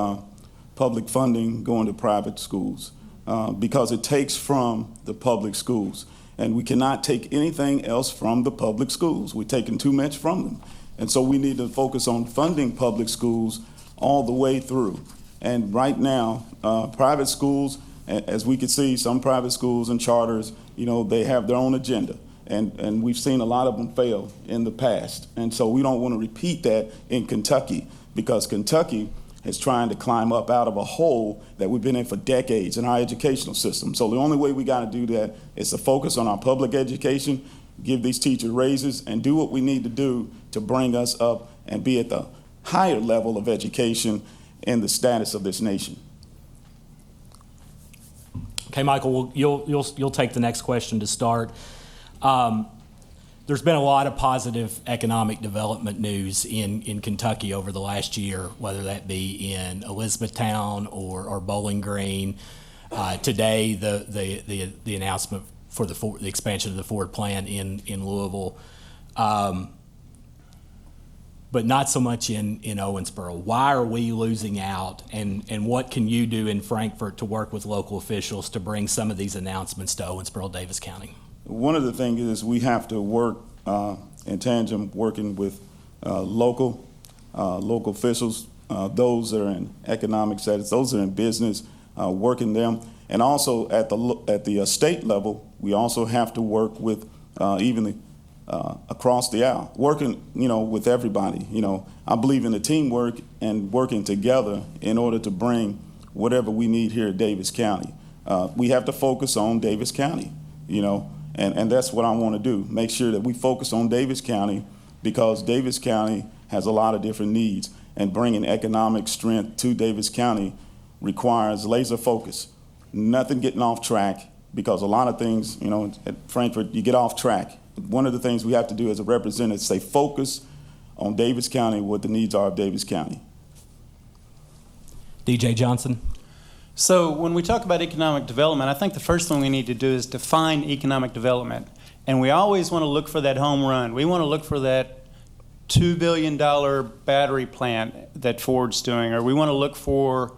[SPEAKER 3] public funding going to private schools because it takes from the public schools. And we cannot take anything else from the public schools. We're taking too much from them. And so we need to focus on funding public schools all the way through. And right now, private schools, as we can see, some private schools and charters, they have their own agenda. And we've seen a lot of them fail in the past. And so we don't want to repeat that in Kentucky, because Kentucky is trying to climb up out of a hole that we've been in for decades in our educational system. So the only way we got to do that is to focus on our public education, give these teachers raises, and do what we need to do to bring us up and be at the higher level of education in the status of this nation.
[SPEAKER 2] Okay, Michael, well, you'll take the next question to start. There's been a lot of positive economic development news in Kentucky over the last year, whether that be in Elizabethtown or Bowling Green. Today, the announcement for the expansion of the Ford plant in Louisville, but not so much in Owensboro. Why are we losing out, and what can you do in Frankfort to work with local officials to bring some of these announcements to Owensboro, Davis County?
[SPEAKER 3] One of the things is we have to work in tandem, working with local officials, those that are in economic status, those that are in business, working them. And also at the state level, we also have to work with across the aisle, working with everybody. I believe in the teamwork and working together in order to bring whatever we need here at Davis County. We have to focus on Davis County, and that's what I want to do. Make sure that we focus on Davis County, because Davis County has a lot of different needs, and bringing economic strength to Davis County requires laser focus. Nothing getting off track, because a lot of things, at Frankfort, you get off track. One of the things we have to do as a representative is stay focused on Davis County, what the needs are of Davis County.
[SPEAKER 2] DJ Johnson?
[SPEAKER 6] So when we talk about economic development, I think the first thing we need to do is define economic development. And we always want to look for that home run. We want to look for that $2 billion battery plant that Ford's doing, or we want to look for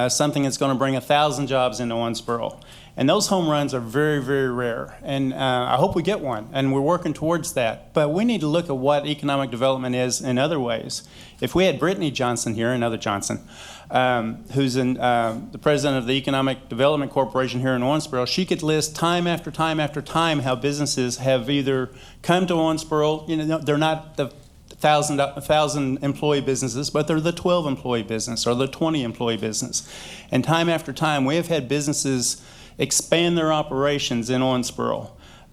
[SPEAKER 6] something that's going to bring 1,000 jobs into Owensboro. And those home runs are very, very rare. And I hope we get one, and we're working towards that. But we need to look at what economic development is in other ways. If we had Brittany Johnson here, another Johnson, who's the president of the Economic Development Corporation here in Owensboro, she could list time after time after time how businesses have either come to Owensboro, they're not the 1,000 employee businesses, but they're the 12 employee business or the 20 employee business. And time after time, we have had businesses expand their operations in Owensboro,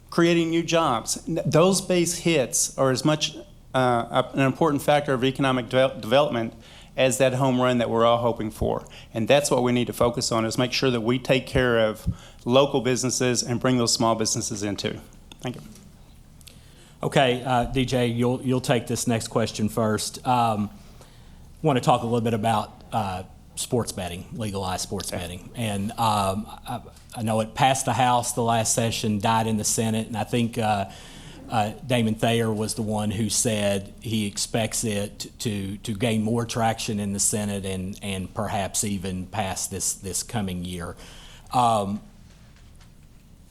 [SPEAKER 6] creating new jobs. Those base hits are as much an important factor of economic development as that home run that we're all hoping for. And that's what we need to focus on, is make sure that we take care of local businesses and bring those small businesses in too. Thank you.
[SPEAKER 2] Okay, DJ, you'll take this next question first. Want to talk a little bit about sports betting, legalized sports betting. And I know it passed the House the last session, died in the Senate, and I think Damon Thayer was the one who said he expects it to gain more traction in the Senate and perhaps even pass this coming year.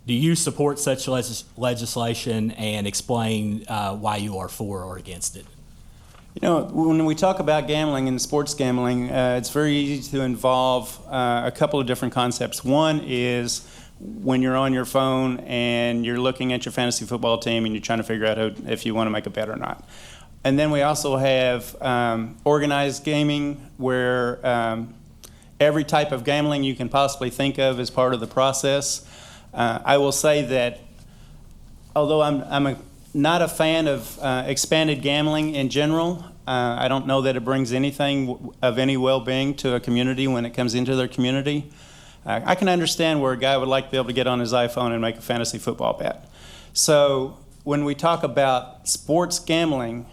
[SPEAKER 2] Do you support such legislation, and explain why you are for or against it?
[SPEAKER 6] When we talk about gambling and sports gambling, it's very easy to involve a couple of different concepts. One is when you're on your phone and you're looking at your fantasy football team and you're trying to figure out if you want to make a bet or not. And then we also have organized gaming, where every type of gambling you can possibly think of is part of the process. I will say that although I'm a not a fan of expanded gambling in general. I don't know that it brings anything of any well-being to a community when it comes into their community. I can understand where a guy would like to be able to get on his iPhone and make a fantasy football bet. So when we talk about sports gambling,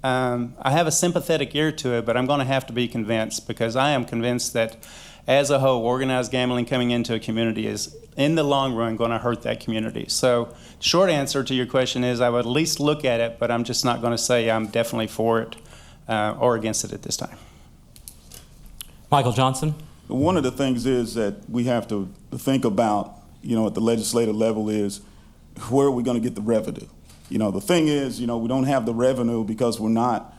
[SPEAKER 6] I have a sympathetic ear to it, but I'm going to have to be convinced, because I am convinced that as a whole, organized gambling coming into a community is, in the long run, going to hurt that community. So short answer to your question is I would at least look at it, but I'm just not going to say I'm definitely for it or against it at this time.
[SPEAKER 2] Michael Johnson?
[SPEAKER 3] One of the things is that we have to think about, at the legislative level is, where are we going to get the revenue? The thing is, we don't have the revenue because we're not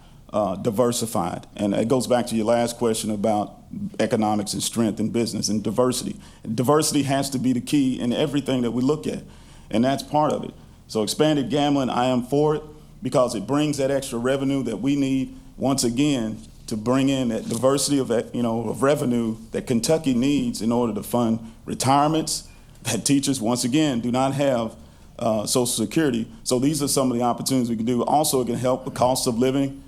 [SPEAKER 3] diversified. And it goes back to your last question about economics and strength in business and diversity. Diversity has to be the key in everything that we look at, and that's part of it. So expanded gambling, I am for it because it brings that extra revenue that we need, once again, to bring in that diversity of revenue that Kentucky needs in order to fund retirements, that teachers, once again, do not have Social Security. So these are some of the opportunities we can do. Also, it can help the cost of living,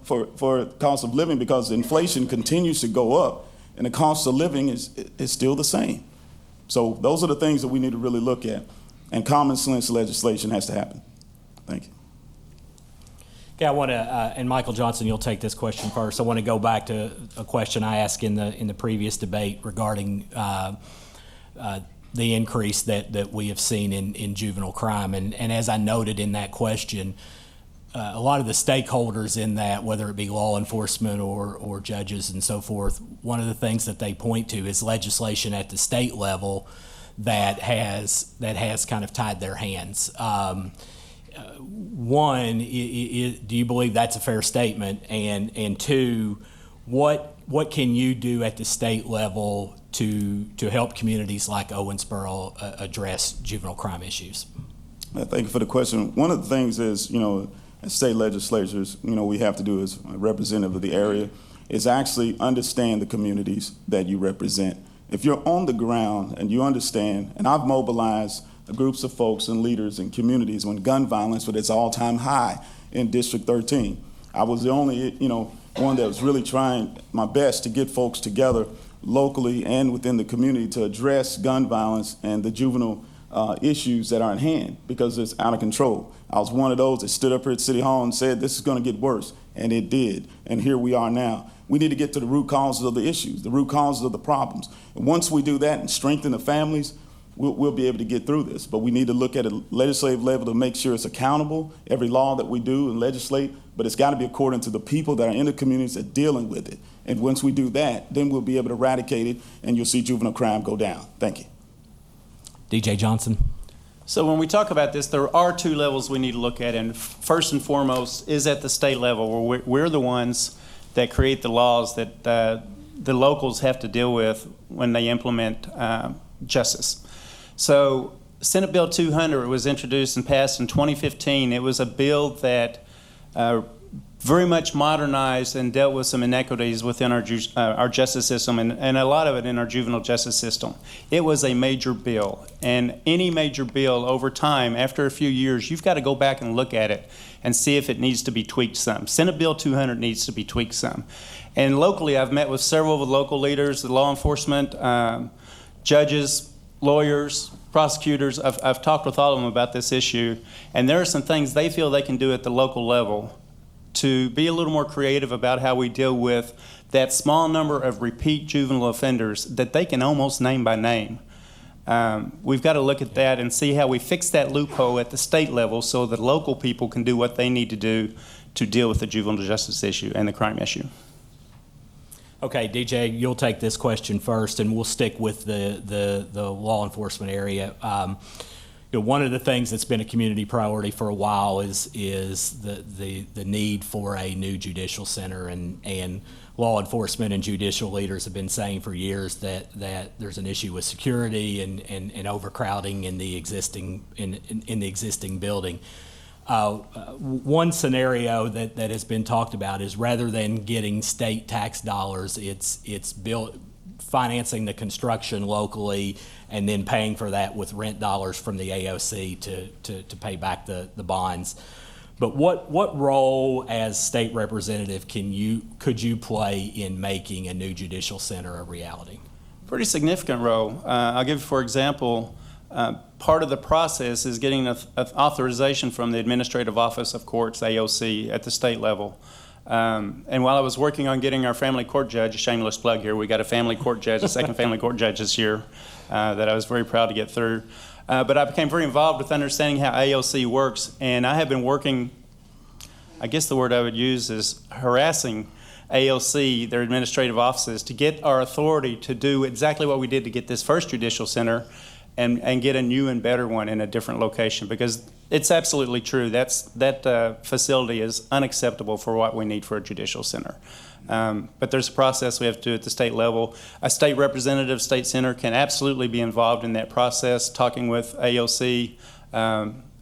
[SPEAKER 3] for cost of living, because inflation continues to go up and the cost of living is still the same. So those are the things that we need to really look at, and common sense legislation has to happen. Thank you.
[SPEAKER 2] Okay, I want to, and Michael Johnson, you'll take this question first. I want to go back to a question I asked in the previous debate regarding the increase that we have seen in juvenile crime. And as I noted in that question, a lot of the stakeholders in that, whether it be law enforcement or judges and so forth, one of the things that they point to is legislation at the state level that has kind of tied their hands. One, do you believe that's a fair statement? And two, what can you do at the state level to help communities like Owensboro address juvenile crime issues?
[SPEAKER 3] Thank you for the question. One of the things is, as state legislatures, we have to do as a representative of the area, is actually understand the communities that you represent. If you're on the ground and you understand, and I've mobilized groups of folks and leaders and communities when gun violence was its all-time high in District 13. I was the only, one that was really trying my best to get folks together locally and within the community to address gun violence and the juvenile issues that are at hand, because it's out of control. I was one of those that stood up here at City Hall and said, this is going to get worse, and it did, and here we are now. We need to get to the root causes of the issues, the root causes of the problems. And once we do that and strengthen the families, we'll be able to get through this. But we need to look at a legislative level to make sure it's accountable, every law that we do and legislate, but it's got to be according to the people that are in the communities that are dealing with it. And once we do that, then we'll be able to eradicate it, and you'll see juvenile crime go down. Thank you.
[SPEAKER 2] DJ Johnson.
[SPEAKER 6] So when we talk about this, there are two levels we need to look at, and first and foremost is at the state level, where we're the ones that create the laws that the locals have to deal with when they implement justice. So Senate Bill 200 was introduced and passed in 2015. It was a bill that very much modernized and dealt with some inequities within our justice system, and a lot of it in our juvenile justice system. It was a major bill, and any major bill over time, after a few years, you've got to go back and look at it and see if it needs to be tweaked some. Senate Bill 200 needs to be tweaked some. And locally, I've met with several of the local leaders, the law enforcement, judges, lawyers, prosecutors. I've talked with all of them about this issue, and there are some things they feel they can do at the local level to be a little more creative about how we deal with that small number of repeat juvenile offenders that they can almost name by name. We've got to look at that and see how we fix that loophole at the state level so that local people can do what they need to do to deal with the juvenile justice issue and the crime issue.
[SPEAKER 2] Okay, DJ, you'll take this question first, and we'll stick with the law enforcement area. One of the things that's been a community priority for a while is the need for a new judicial center, and law enforcement and judicial leaders have been saying for years that there's an issue with security and overcrowding in the existing building. One scenario that has been talked about is, rather than getting state tax dollars, it's financing the construction locally and then paying for that with rent dollars from the AOC to pay back the bonds. But what role as state representative could you play in making a new judicial center a reality?
[SPEAKER 7] Pretty significant role. I'll give, for example, part of the process is getting an authorization from the Administrative Office of Courts, AOC, at the state level. And while I was working on getting our family court judge, a shameless plug here, we got a family court judge, a second family court judge this year that I was very proud to get through. But I became very involved with understanding how AOC works, and I have been working, I guess the word I would use is harassing AOC, their administrative offices, to get our authority to do exactly what we did to get this first judicial center and get a new and better one in a different location, because it's absolutely true. That facility is unacceptable for what we need for a judicial center. But there's a process we have to do at the state level. A state representative, state senator can absolutely be involved in that process, talking with AOC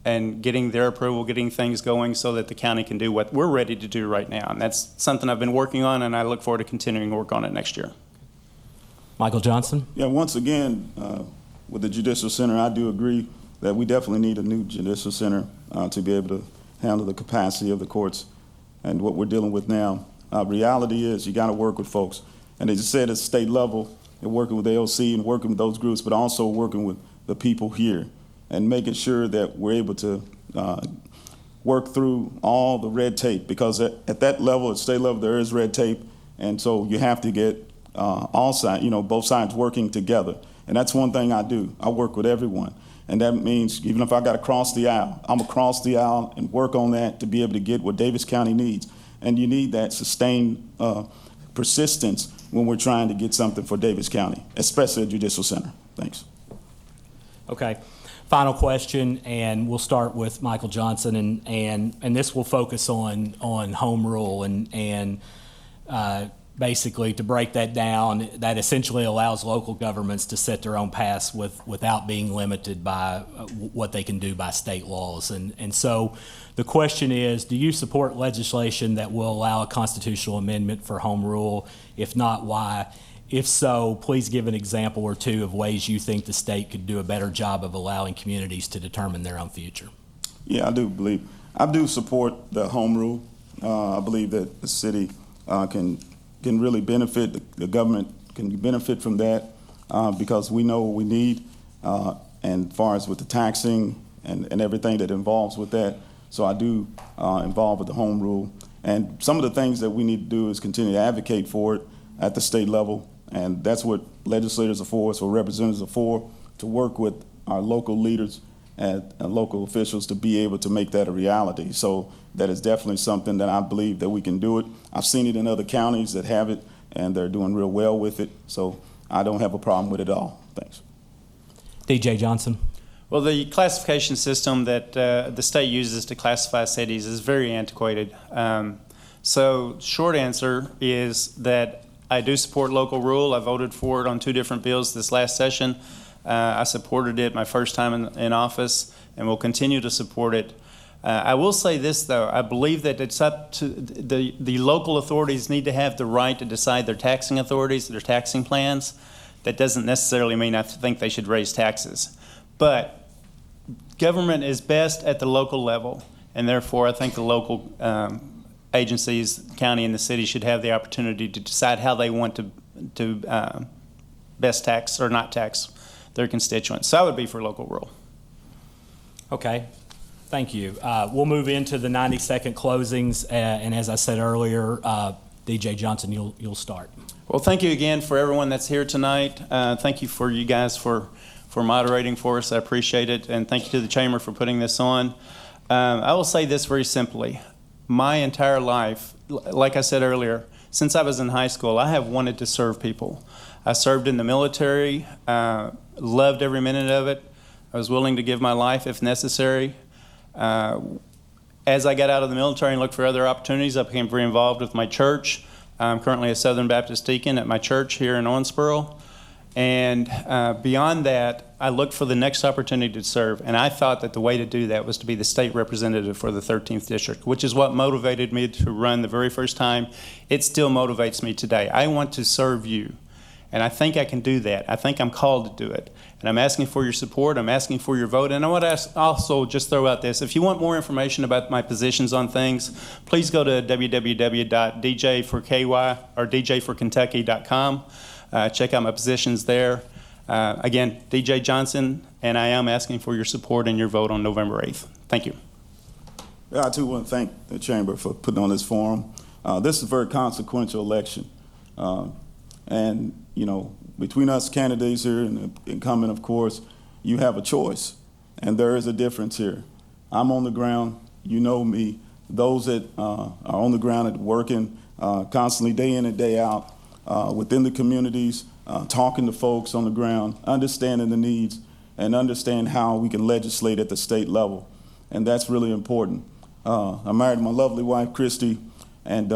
[SPEAKER 7] and getting their approval, getting things going so that the county can do what we're ready to do right now. And that's something I've been working on, and I look forward to continuing to work on it next year.
[SPEAKER 2] Michael Johnson?
[SPEAKER 3] Yeah, once again, with the judicial center, I do agree that we definitely need a new judicial center to be able to handle the capacity of the courts and what we're dealing with now. Reality is you got to work with folks. And as you said, at the state level, and working with AOC and working with those groups, but also working with the people here and making sure that we're able to work through all the red tape, because at that level, at state level, there is red tape. And so you have to get all sides, both sides working together. And that's one thing I do. I work with everyone. And that means even if I got to cross the aisle, I'm going to cross the aisle and work on that to be able to get what Davis County needs. And you need that sustained persistence when we're trying to get something for Davis County, especially a judicial center. Thanks.
[SPEAKER 2] Okay. Final question, and we'll start with Michael Johnson, and this will focus on home rule and basically, to break that down, that essentially allows local governments to set their own paths without being limited by what they can do by state laws. And so the question is, do you support legislation that will allow a constitutional amendment for home rule? If not, why? If so, please give an example or two of ways you think the state could do a better job of allowing communities to determine their own future.
[SPEAKER 3] Yeah, I do support the home rule. I believe that the city can really benefit, the government can benefit from that because we know what we need, and as far as with the taxing and everything that involves with that. So I do involve with the home rule. And some of the things that we need to do is continue to advocate for it at the state level. And that's what legislators are for, so representatives are for, to work with our local leaders and local officials to be able to make that a reality. So that is definitely something that I believe that we can do it. I've seen it in other counties that have it, and they're doing real well with it. So I don't have a problem with it at all. Thanks.
[SPEAKER 2] DJ Johnson.
[SPEAKER 7] Well, the classification system that the state uses to classify cities is very antiquated. So short answer is that I do support local rule. I voted for it on 2 different bills this last session. I supported it my first time in office, and will continue to support it. I will say this, though. I believe that it's up to the local authorities need to have the right to decide their taxing authorities, their taxing plans. That doesn't necessarily mean I think they should raise taxes. But government is best at the local level, and therefore I think the local agencies, the county and the city, should have the opportunity to decide how they want to best tax or not tax their constituents. So I would be for local rule.
[SPEAKER 2] Okay. Thank you. We'll move into the 90-second closings, and as I said earlier, DJ Johnson, you'll start.
[SPEAKER 7] Well, thank you again for everyone that's here tonight. Thank you for you guys for moderating for us. I appreciate it, and thank you to the Chamber for putting this on. I will say this very simply. My entire life, like I said earlier, since I was in high school, I have wanted to serve people. I served in the military, loved every minute of it. I was willing to give my life if necessary. As I got out of the military and looked for other opportunities, I became very involved with my church. I'm currently a Southern Baptist deacon at my church here in Owensboro. And beyond that, I looked for the next opportunity to serve. And I thought that the way to do that was to be the state representative for the 13th District, which is what motivated me to run the very first time. It still motivates me today. I want to serve you. And I think I can do that. I think I'm called to do it. And I'm asking for your support. I'm asking for your vote. And I want to also just throw out this. If you want more information about my positions on things, please go to www.djforky or djforkentucky.com. Check out my positions there. Again, DJ Johnson, and I am asking for your support and your vote on November 8th. Thank you.
[SPEAKER 3] I too want to thank the Chamber for putting on this forum. This is a very consequential election. And, you know, between us candidates here and the incumbent, of course, you have a choice. And there is a difference here. I'm on the ground. You know me. Those that are on the ground and working constantly day in and day out within the communities, talking to folks on the ground, understanding the needs, and understand how we can legislate at the state level. And that's really important. I'm married to my lovely wife, Christy, and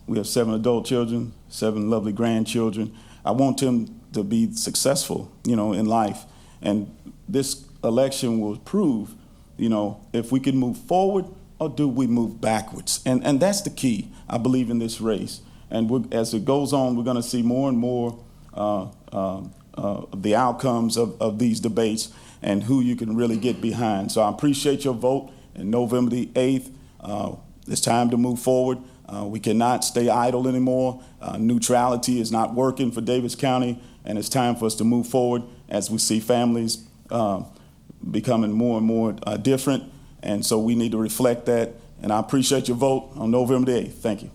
[SPEAKER 3] we have 7 adult children, 7 lovely grandchildren. I want them to be successful, you know, in life. And this election will prove, you know, if we can move forward or do we move backwards. And that's the key, I believe, in this race. And as it goes on, we're going to see more and more the outcomes of these debates and who you can really get behind. So I appreciate your vote on November the 8th. It's time to move forward. We cannot stay idle anymore. Neutrality is not working for Davis County, and it's time for us to move forward as we see families becoming more and more different. And so we need to reflect that. And I appreciate your vote on November the 8th. Thank you.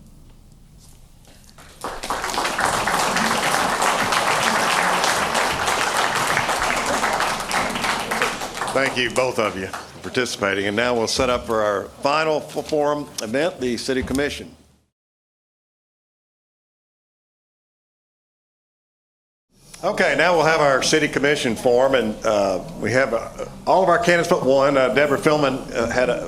[SPEAKER 1] Thank you, both of you, for participating. And now we'll set up for our final forum event, the City Commission. Okay, now we'll have our City Commission forum, and we have all of our candidates but one. Deborah Philman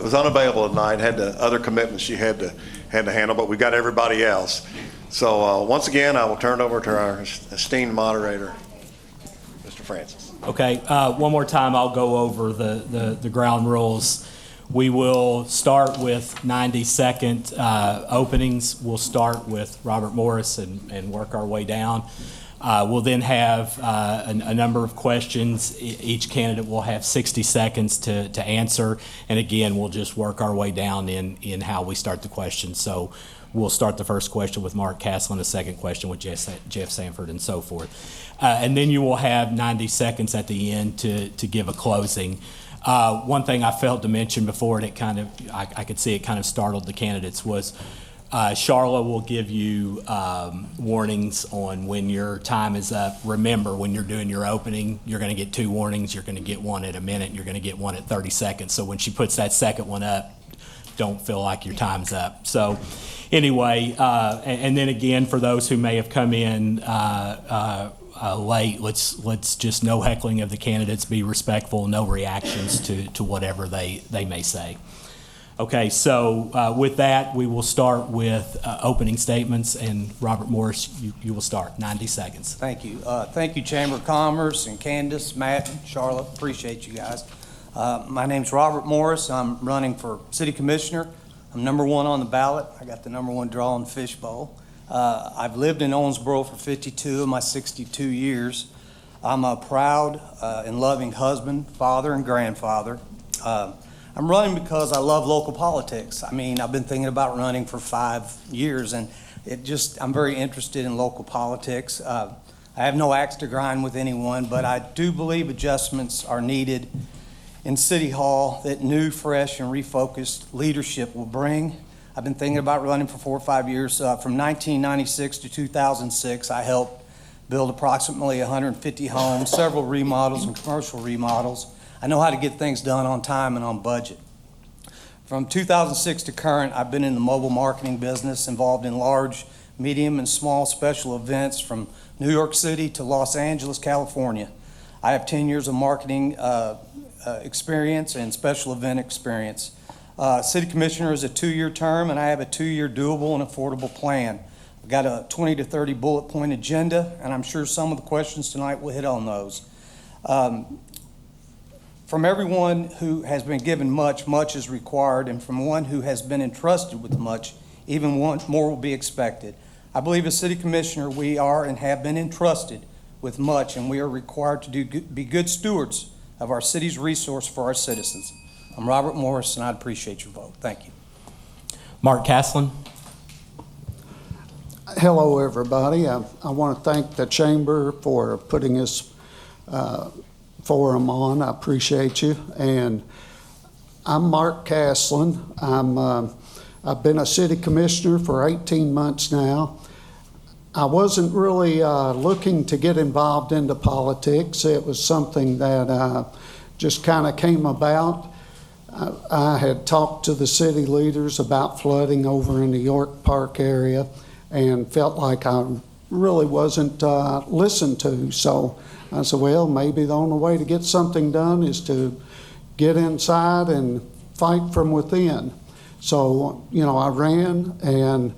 [SPEAKER 1] was unavailable tonight, had other commitments she had to handle, but we got everybody else. So once again, I will turn it over to our esteemed moderator, Mr. Francis.
[SPEAKER 2] Okay, one more time, I'll go over the ground rules. We will start with 90-second openings. We'll start with Robert Morris and work our way down. We'll then have a number of questions. Each candidate will have 60 seconds to answer. And again, we'll just work our way down in how we start the questions. So we'll start the first question with Mark Castle and the second question with Jeff Sanford and so forth. And then you will have 90 seconds at the end to give a closing. One thing I failed to mention before, and it kind of, I could see it kind of startled the candidates, was Charla will give you warnings on when your time is up. Remember, when you're doing your opening, you're going to get 2 warnings. You're going to get one at a minute, and you're going to get one at 30 seconds. So when she puts that second one up, don't feel like your time's up. So anyway, and then again, for those who may have come in late, let's just no heckling of the candidates, be respectful, no reactions to whatever they may say. Okay, so with that, we will start with opening statements, and Robert Morris, you will start. 90 seconds.
[SPEAKER 8] Thank you. Thank you, Chamber of Commerce, and Candace, Matt, and Charlotte. Appreciate you guys. My name's Robert Morris. I'm running for City Commissioner. I'm number 1 on the ballot. I got the number 1 draw in the fishbowl. I've lived in Owensboro for 52 of my 62 years. I'm a proud and loving husband, father, and grandfather. I'm running because I love local politics. I mean, I've been thinking about running for 5 years, and I'm very interested in local politics. I have no axe to grind with anyone, but I do believe adjustments are needed in City Hall that new, fresh, and refocused leadership will bring. I've been thinking about running for 4 or 5 years. From 1996 to 2006, I helped build approximately 150 homes, several remodels and commercial remodels. I know how to get things done on time and on budget. From 2006 to current, I've been in the mobile marketing business, involved in large, medium, and small special events from New York City to Los Angeles, California. I have 10 years of marketing experience and special event experience. City Commissioner is a 2-year term, and I have a 2-year doable and affordable plan. I've got a 20 to 30 bullet point agenda, and I'm sure some of the questions tonight will hit on those. From everyone who has been given much, much is required, and from one who has been entrusted with much, even more will be expected. I believe as City Commissioner, we are and have been entrusted with much, and we are required to be good stewards of our city's resource for our citizens. I'm Robert Morris, and I'd appreciate your vote. Thank you.
[SPEAKER 2] Mark Caslin.
[SPEAKER 9] Hello, everybody. I want to thank the Chamber for putting this forum on. I appreciate you. And I'm Mark Caslin. I've been a city commissioner for 18 months now. I wasn't really looking to get involved into politics. It was something that just kind of came about. I had talked to the city leaders about flooding over in the York Park area and felt like I really wasn't listened to. So I said, well, maybe the only way to get something done is to get inside and fight from within. So, I ran and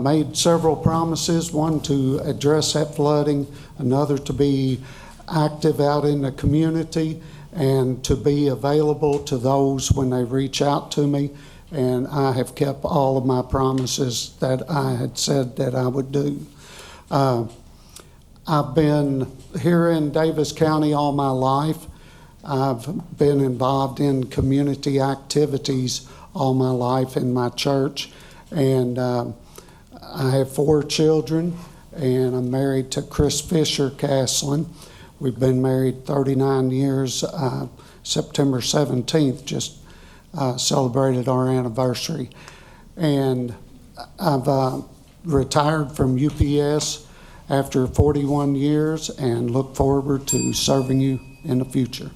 [SPEAKER 9] made several promises, one to address that flooding, another to be active out in the community, and to be available to those when they reach out to me. And I have kept all of my promises that I had said that I would do. I've been here in Davis County all my life. I've been involved in community activities all my life in my church. And I have 4 children, and I'm married to Chris Fisher Caslin. We've been married 39 years. September 17th just celebrated our anniversary. And I've retired from UPS after 41 years and look forward to serving you in the future.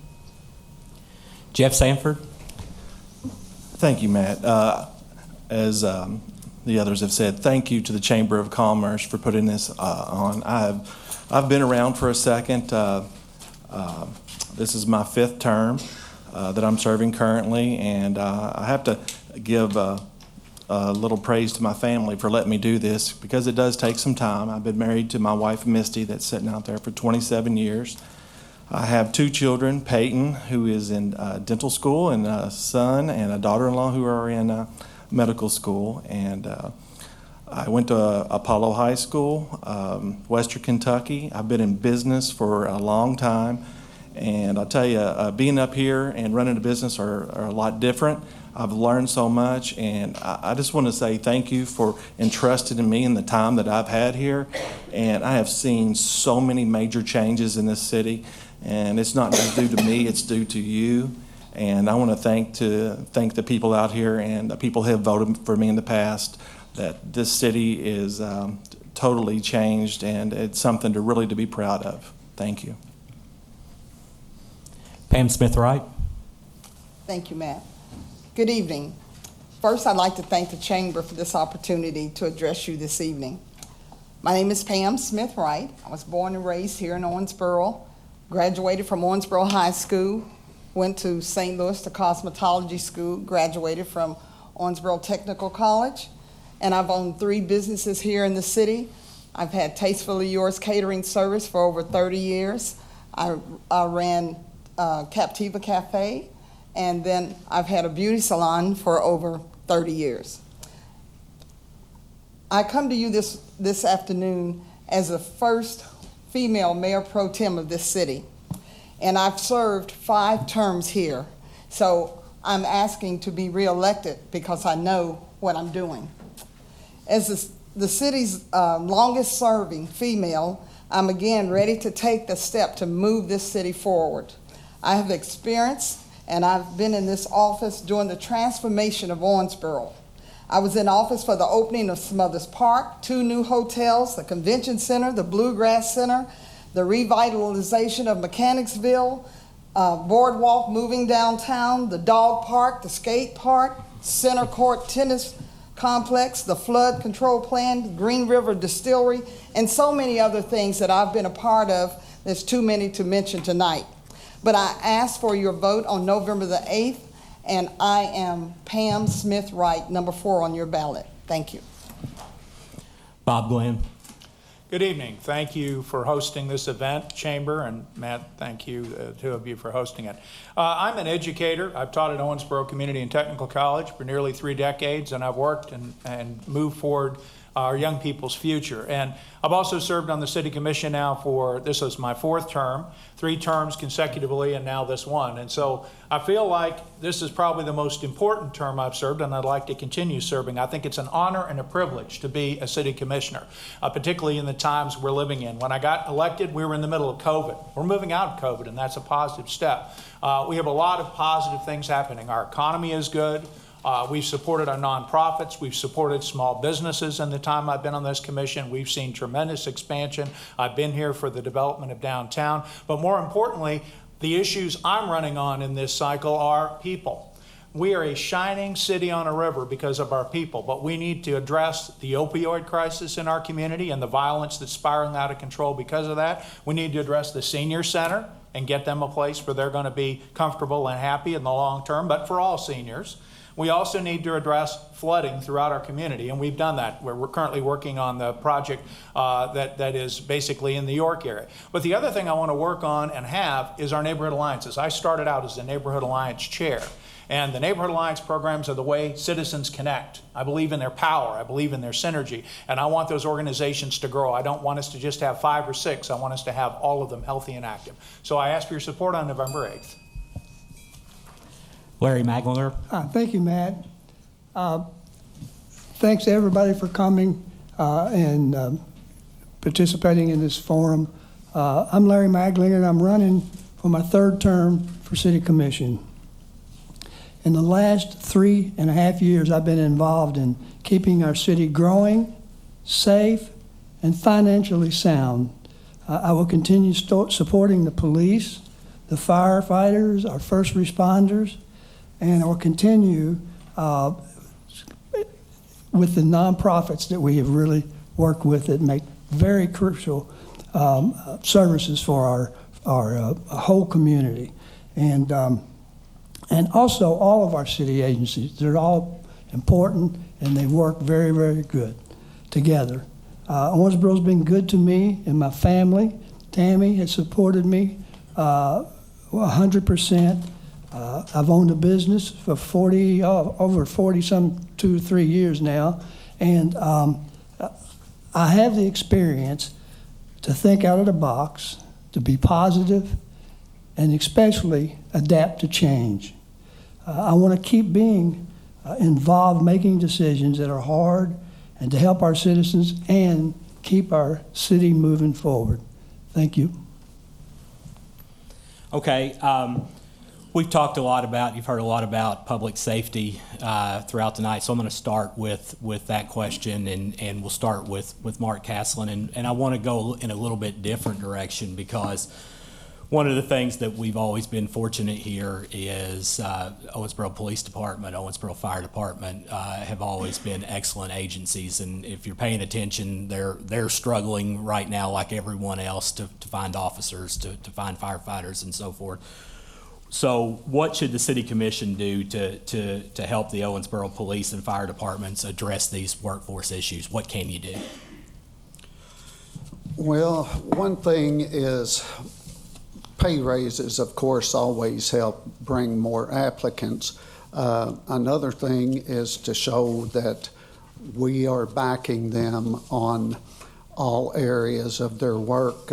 [SPEAKER 2] Jeff Sanford.
[SPEAKER 10] Thank you, Matt. As the others have said, thank you to the Chamber of Commerce for putting this on. I've been around for a second. This is my 5th term that I'm serving currently, and I have to give a little praise to my family for letting me do this, because it does take some time. I've been married to my wife, Misty, that's sitting out there for 27 years. I have 2 children, Peyton, who is in dental school, and a son and a daughter-in-law who are in medical school. And I went to Apollo High School, Western Kentucky. I've been in business for a long time. And I'll tell you, being up here and running a business are a lot different. I've learned so much, and I just want to say thank you for entrusting in me in the time that I've had here. And I have seen so many major changes in this city, and it's not just due to me, it's due to you. And I want to thank the people out here and the people who have voted for me in the past, that this city is totally changed, and it's something to really be proud of. Thank you.
[SPEAKER 2] Pam Smith-Wright.
[SPEAKER 11] Thank you, Matt. Good evening. First, I'd like to thank the Chamber for this opportunity to address you this evening. My name is Pam Smith-Wright. I was born and raised here in Owensboro, graduated from Owensboro High School, went to St. Louis to cosmetology school, graduated from Owensboro Technical College, and I've owned 3 businesses here in the city. I've had Tastefully Yours catering service for over 30 years. I ran Captiva Cafe, and then I've had a beauty salon for over 30 years. I come to you this afternoon as the first female mayor pro tem of this city, and I've served 5 terms here, so I'm asking to be reelected because I know what I'm doing. As the city's longest serving female, I'm again ready to take the step to move this city forward. I have experience, and I've been in this office during the transformation of Owensboro. I was in office for the opening of Smothers Park, 2 new hotels, the Convention Center, the Bluegrass Center, the revitalization of Mechanicsville, Boardwalk moving downtown, the dog park, the skate park, Center Court Tennis Complex, the flood control plan, Green River Distillery, and so many other things that I've been a part of. There's too many to mention tonight. But I ask for your vote on November the 8th, and I am Pam Smith-Wright, number 4 on your ballot. Thank you.
[SPEAKER 2] Bob Glenn.
[SPEAKER 12] Good evening. Thank you for hosting this event, Chamber, and Matt, thank you, the 2 of you, for hosting it. I'm an educator. I've taught at Owensboro Community and Technical College for nearly 3 decades, and I've worked and moved forward our young people's future. And I've also served on the City Commission now for, this is my 4th term, 3 terms consecutively, and now this one. And so I feel like this is probably the most important term I've served, and I'd like to continue serving. I think it's an honor and a privilege to be a city commissioner, particularly in the times we're living in. When I got elected, we were in the middle of COVID. We're moving out of COVID, and that's a positive step. We have a lot of positive things happening. Our economy is good. We've supported our nonprofits. We've supported small businesses in the time I've been on this commission. We've seen tremendous expansion. I've been here for the development of downtown. But more importantly, the issues I'm running on in this cycle are people. We are a shining city on a river because of our people, but we need to address the opioid crisis in our community and the violence that's spiraling out of control because of that. We need to address the senior center and get them a place where they're going to be comfortable and happy in the long term, but for all seniors. We also need to address flooding throughout our community, and we've done that. We're currently working on the project that is basically in the York area. But the other thing I want to work on and have is our neighborhood alliances. I started out as the Neighborhood Alliance chair, and the Neighborhood Alliance programs are the way citizens connect. I believe in their power. I believe in their synergy, and I want those organizations to grow. I don't want us to just have 5 or 6. I want us to have all of them healthy and active. So I ask for your support on November 8th.
[SPEAKER 2] Larry Maglinger.
[SPEAKER 13] Thank you, Matt. Thanks to everybody for coming and participating in this forum. I'm Larry Maglinger, and I'm running for my 3rd term for City Commission. In the last 3.5 years, I've been involved in keeping our city growing, safe, and financially sound. I will continue supporting the police, the firefighters, our first responders, and I will continue with the nonprofits that we have really worked with that make very crucial services for our whole community. And also all of our city agencies. They're all important and they work very, very good together. Owensboro's been good to me and my family. Tammy has supported me 100%. I've owned a business for over 40-some 2 or 3 years now, and I have the experience to think out of the box, to be positive, and especially adapt to change. I want to keep being involved, making decisions that are hard, and to help our citizens and keep our city moving forward. Thank you.
[SPEAKER 2] Okay. We've talked a lot about, you've heard a lot about public safety throughout tonight, so I'm going to start with that question, and we'll start with Mark Caslin. And I want to go in a little bit different direction, because one of the things that we've always been fortunate here is Owensboro Police Department, Owensboro Fire Department have always been excellent agencies, and if you're paying attention, they're struggling right now like everyone else to find officers, to find firefighters and so forth. So what should the City Commission do to help the Owensboro Police and Fire Departments address these workforce issues? What can you do?
[SPEAKER 9] Well, one thing is pay raises, of course, always help bring more applicants. Another thing is to show that we are backing them on all areas of their work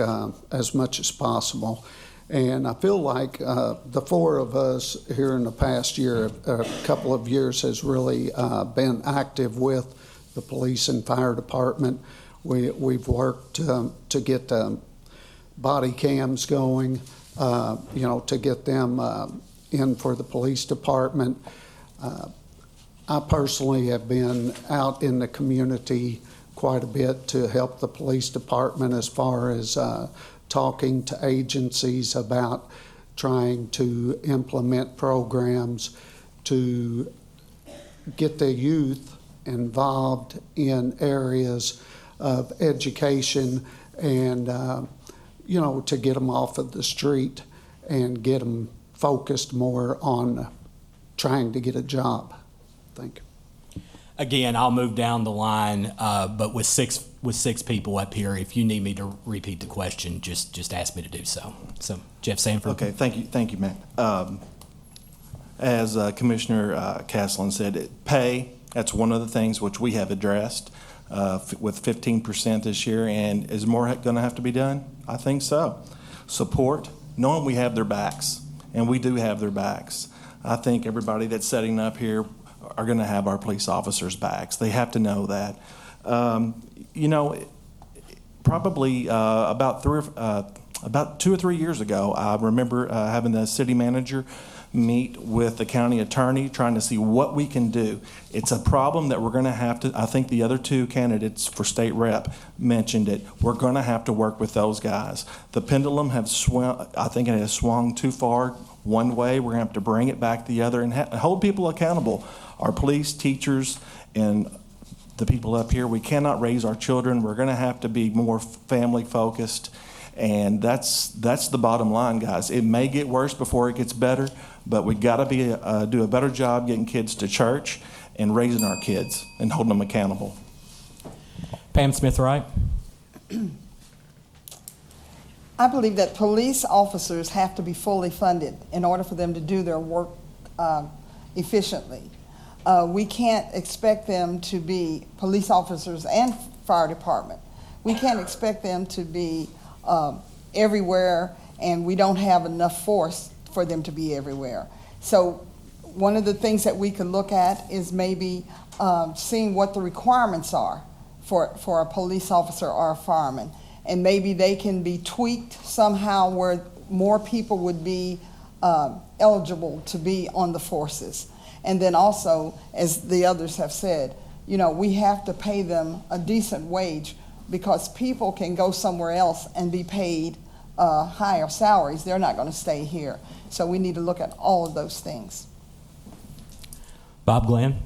[SPEAKER 9] as much as possible. And I feel like the 4 of us here in the past year, a couple of years, has really been active with the police and fire department. We've worked to get body cams going, to get them in for the police department. I personally have been out in the community quite a bit to help the police department as far as talking to agencies about trying to implement programs to get the youth involved in areas of education and, to get them off of the street and get them focused more on trying to get a job. Thank you.
[SPEAKER 2] Again, I'll move down the line, but with six people up here, if you need me to repeat the question, just ask me to do so. So, Jeff Sanford.
[SPEAKER 10] Okay, thank you, Matt. As Commissioner Caslin said, pay, that's one of the things which we have addressed. with 15% this year. And is more going to have to be done? I think so. Support, knowing we have their backs, and we do have their backs. I think everybody that's setting up here are going to have our police officers' backs. They have to know that. Probably about 2 or 3 years ago, I remember having the city manager meet with the county attorney, trying to see what we can do. It's a problem that we're going to have to, I think the other two candidates for state rep mentioned it. We're going to have to work with those guys. The pendulum have swung, I think it has swung too far one way. We're going to have to bring it back the other and hold people accountable. Our police, teachers, and the people up here, we cannot raise our children. We're going to have to be more family focused. And that's the bottom line, guys. It may get worse before it gets better, but we got to do a better job getting kids to church and raising our kids and holding them accountable.
[SPEAKER 2] Pam Smith-Wright.
[SPEAKER 11] I believe that police officers have to be fully funded in order for them to do their work efficiently. We can't expect them to be police officers and fire department. We can't expect them to be everywhere, and we don't have enough force for them to be everywhere. So one of the things that we could look at is maybe seeing what the requirements are for a police officer or a fireman. And maybe they can be tweaked somehow where more people would be eligible to be on the forces. And then also, as the others have said, we have to pay them a decent wage, because people can go somewhere else and be paid higher salaries. They're not going to stay here. So we need to look at all of those things.
[SPEAKER 2] Bob Glenn.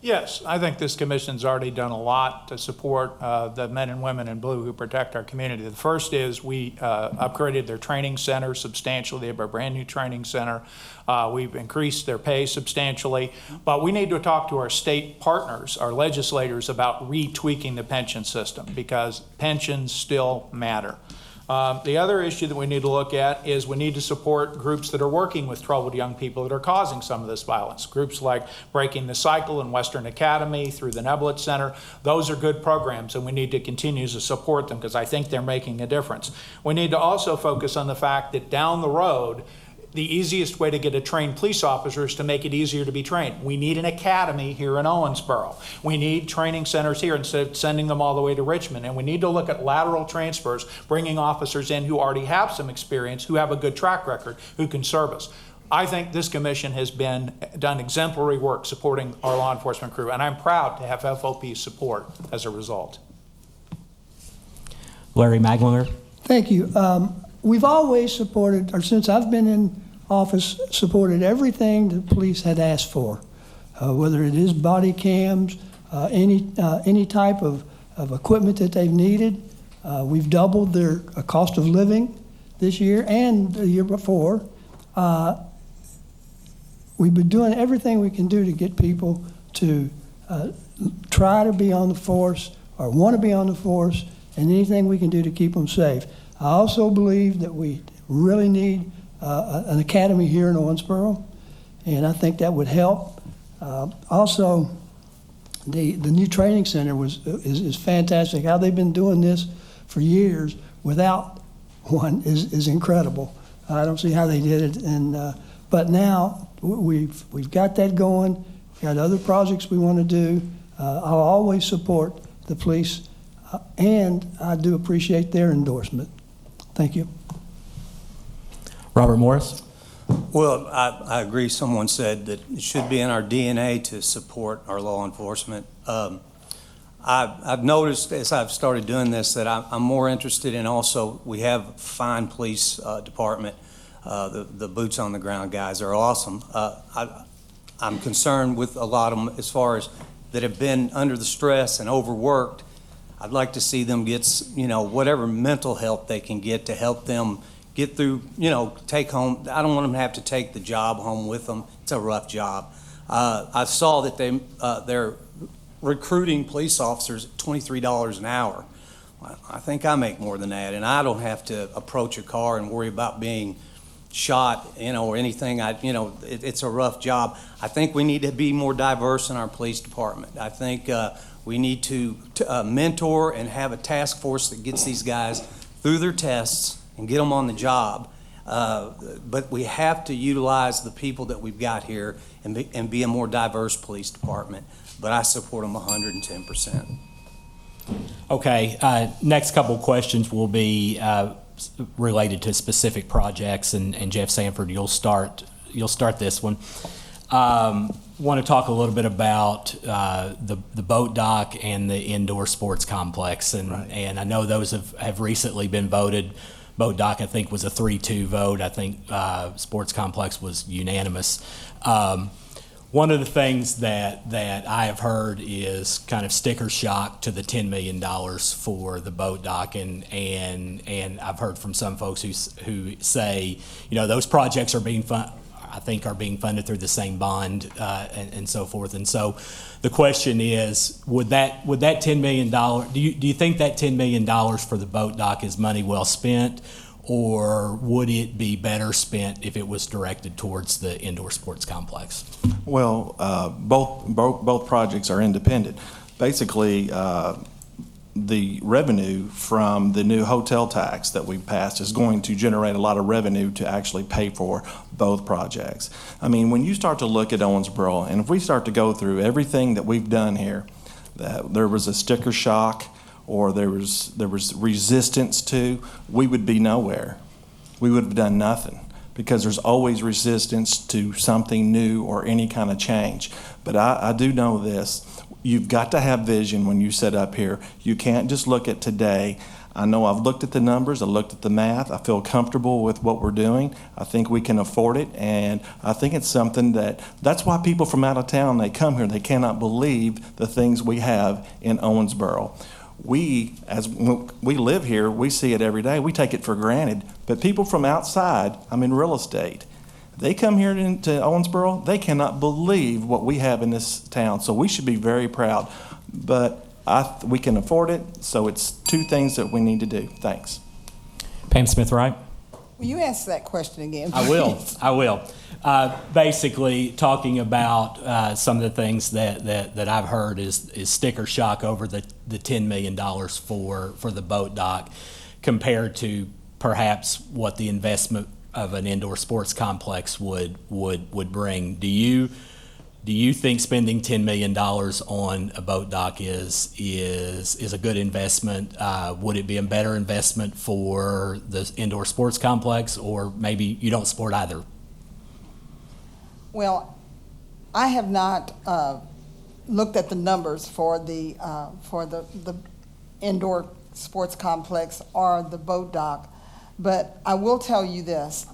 [SPEAKER 12] Yes, I think this commission's already done a lot to support the men and women in blue who protect our community. The first is we upgraded their training center substantially. They have a brand new training center. We've increased their pay substantially. But we need to talk to our state partners, our legislators, about retweaking the pension system, because pensions still matter. The other issue that we need to look at is we need to support groups that are working with troubled young people that are causing some of this violence. Groups like Breaking the Cycle and Western Academy through the Neblett Center. Those are good programs, and we need to continue to support them because I think they're making a difference. We need to also focus on the fact that down the road, the easiest way to get a trained police officer is to make it easier to be trained. We need an academy here in Owensboro. We need training centers here instead of sending them all the way to Richmond. And we need to look at lateral transfers, bringing officers in who already have some experience, who have a good track record, who can serve us. I think this commission has done exemplary work supporting our law enforcement crew, and I'm proud to have FOP support as a result.
[SPEAKER 2] Larry Maglinger.
[SPEAKER 13] Thank you. We've always supported, or since I've been in office, supported everything the police had asked for, whether it is body cams, any type of equipment that they've needed. We've doubled their cost of living this year and the year before. We've been doing everything we can do to get people to try to be on the force or want to be on the force, and anything we can do to keep them safe. I also believe that we really need an academy here in Owensboro, and I think that would help. Also, the new training center is fantastic. How they've been doing this for years without one is incredible. I don't see how they did it, but now we've got that going. We've got other projects we want to do. I'll always support the police, and I do appreciate their endorsement. Thank you.
[SPEAKER 2] Robert Morris.
[SPEAKER 8] Well, I agree. Someone said that it should be in our DNA to support our law enforcement. I've noticed as I've started doing this that I'm more interested in also, we have a fine police department. The boots on the ground guys are awesome. I'm concerned with a lot of them as far as that have been under the stress and overworked. I'd like to see them get, whatever mental help they can get to help them get through, take home. I don't want them to have to take the job home with them. It's a rough job. I saw that they're recruiting police officers at $23 an hour. I think I make more than that, and I don't have to approach a car and worry about being shot, or anything. It's a rough job. I think we need to be more diverse in our police department. I think We need to mentor and have a task force that gets these guys through their tests and get them on the job. But we have to utilize the people that we've got here and be a more diverse police department. But I support them 110%.
[SPEAKER 2] Okay, next couple of questions will be related to specific projects, and Jeff Sanford, you'll start this one. Want to talk a little bit about the boat dock and the indoor sports complex, and I know those have recently been voted. Boat dock, I think, was a 3-2 vote. I think sports complex was unanimous. One of the things that I have heard is kind of sticker shock to the $10 million for the boat dock, and I've heard from some folks who say, those projects are being funded through the same bond and so forth. And so the question is, would that $10 million, do you think that $10 million for the boat dock is money well spent, or would it be better spent if it was directed towards the indoor sports complex?
[SPEAKER 10] Well, both projects are independent. Basically, the revenue from the new hotel tax that we passed is going to generate a lot of revenue to actually pay for both projects. I mean, when you start to look at Owensboro, and if we start to go through everything that we've done here, that there was a sticker shock or there was resistance to, we would be nowhere. We would have done nothing, because there's always resistance to something new or any kind of change. But I do know this. You've got to have vision when you set up here. You can't just look at today. I know I've looked at the numbers, I looked at the math, I feel comfortable with what we're doing. I think we can afford it, and I think it's something that's why people from out of town, they come here, they cannot believe the things we have in Owensboro. As we live here, we see it every day, we take it for granted, but people from outside, I'm in real estate, they come here to Owensboro, they cannot believe what we have in this town, so we should be very proud. But we can afford it, so it's two things that we need to do. Thanks.
[SPEAKER 2] Pam Smith-Wright?
[SPEAKER 11] Will you ask that question again,
[SPEAKER 2] I will. Basically, talking about some of the things that I've heard is sticker shock over the $10 million for the boat dock compared to perhaps what the investment of an indoor sports complex would bring. Do you think spending $10 million on a boat dock is a good investment? Would it be a better investment for the indoor sports complex, or maybe you don't support either?
[SPEAKER 11] Well, I have not looked at the numbers for the indoor sports complex or the boat dock, but I will tell you this.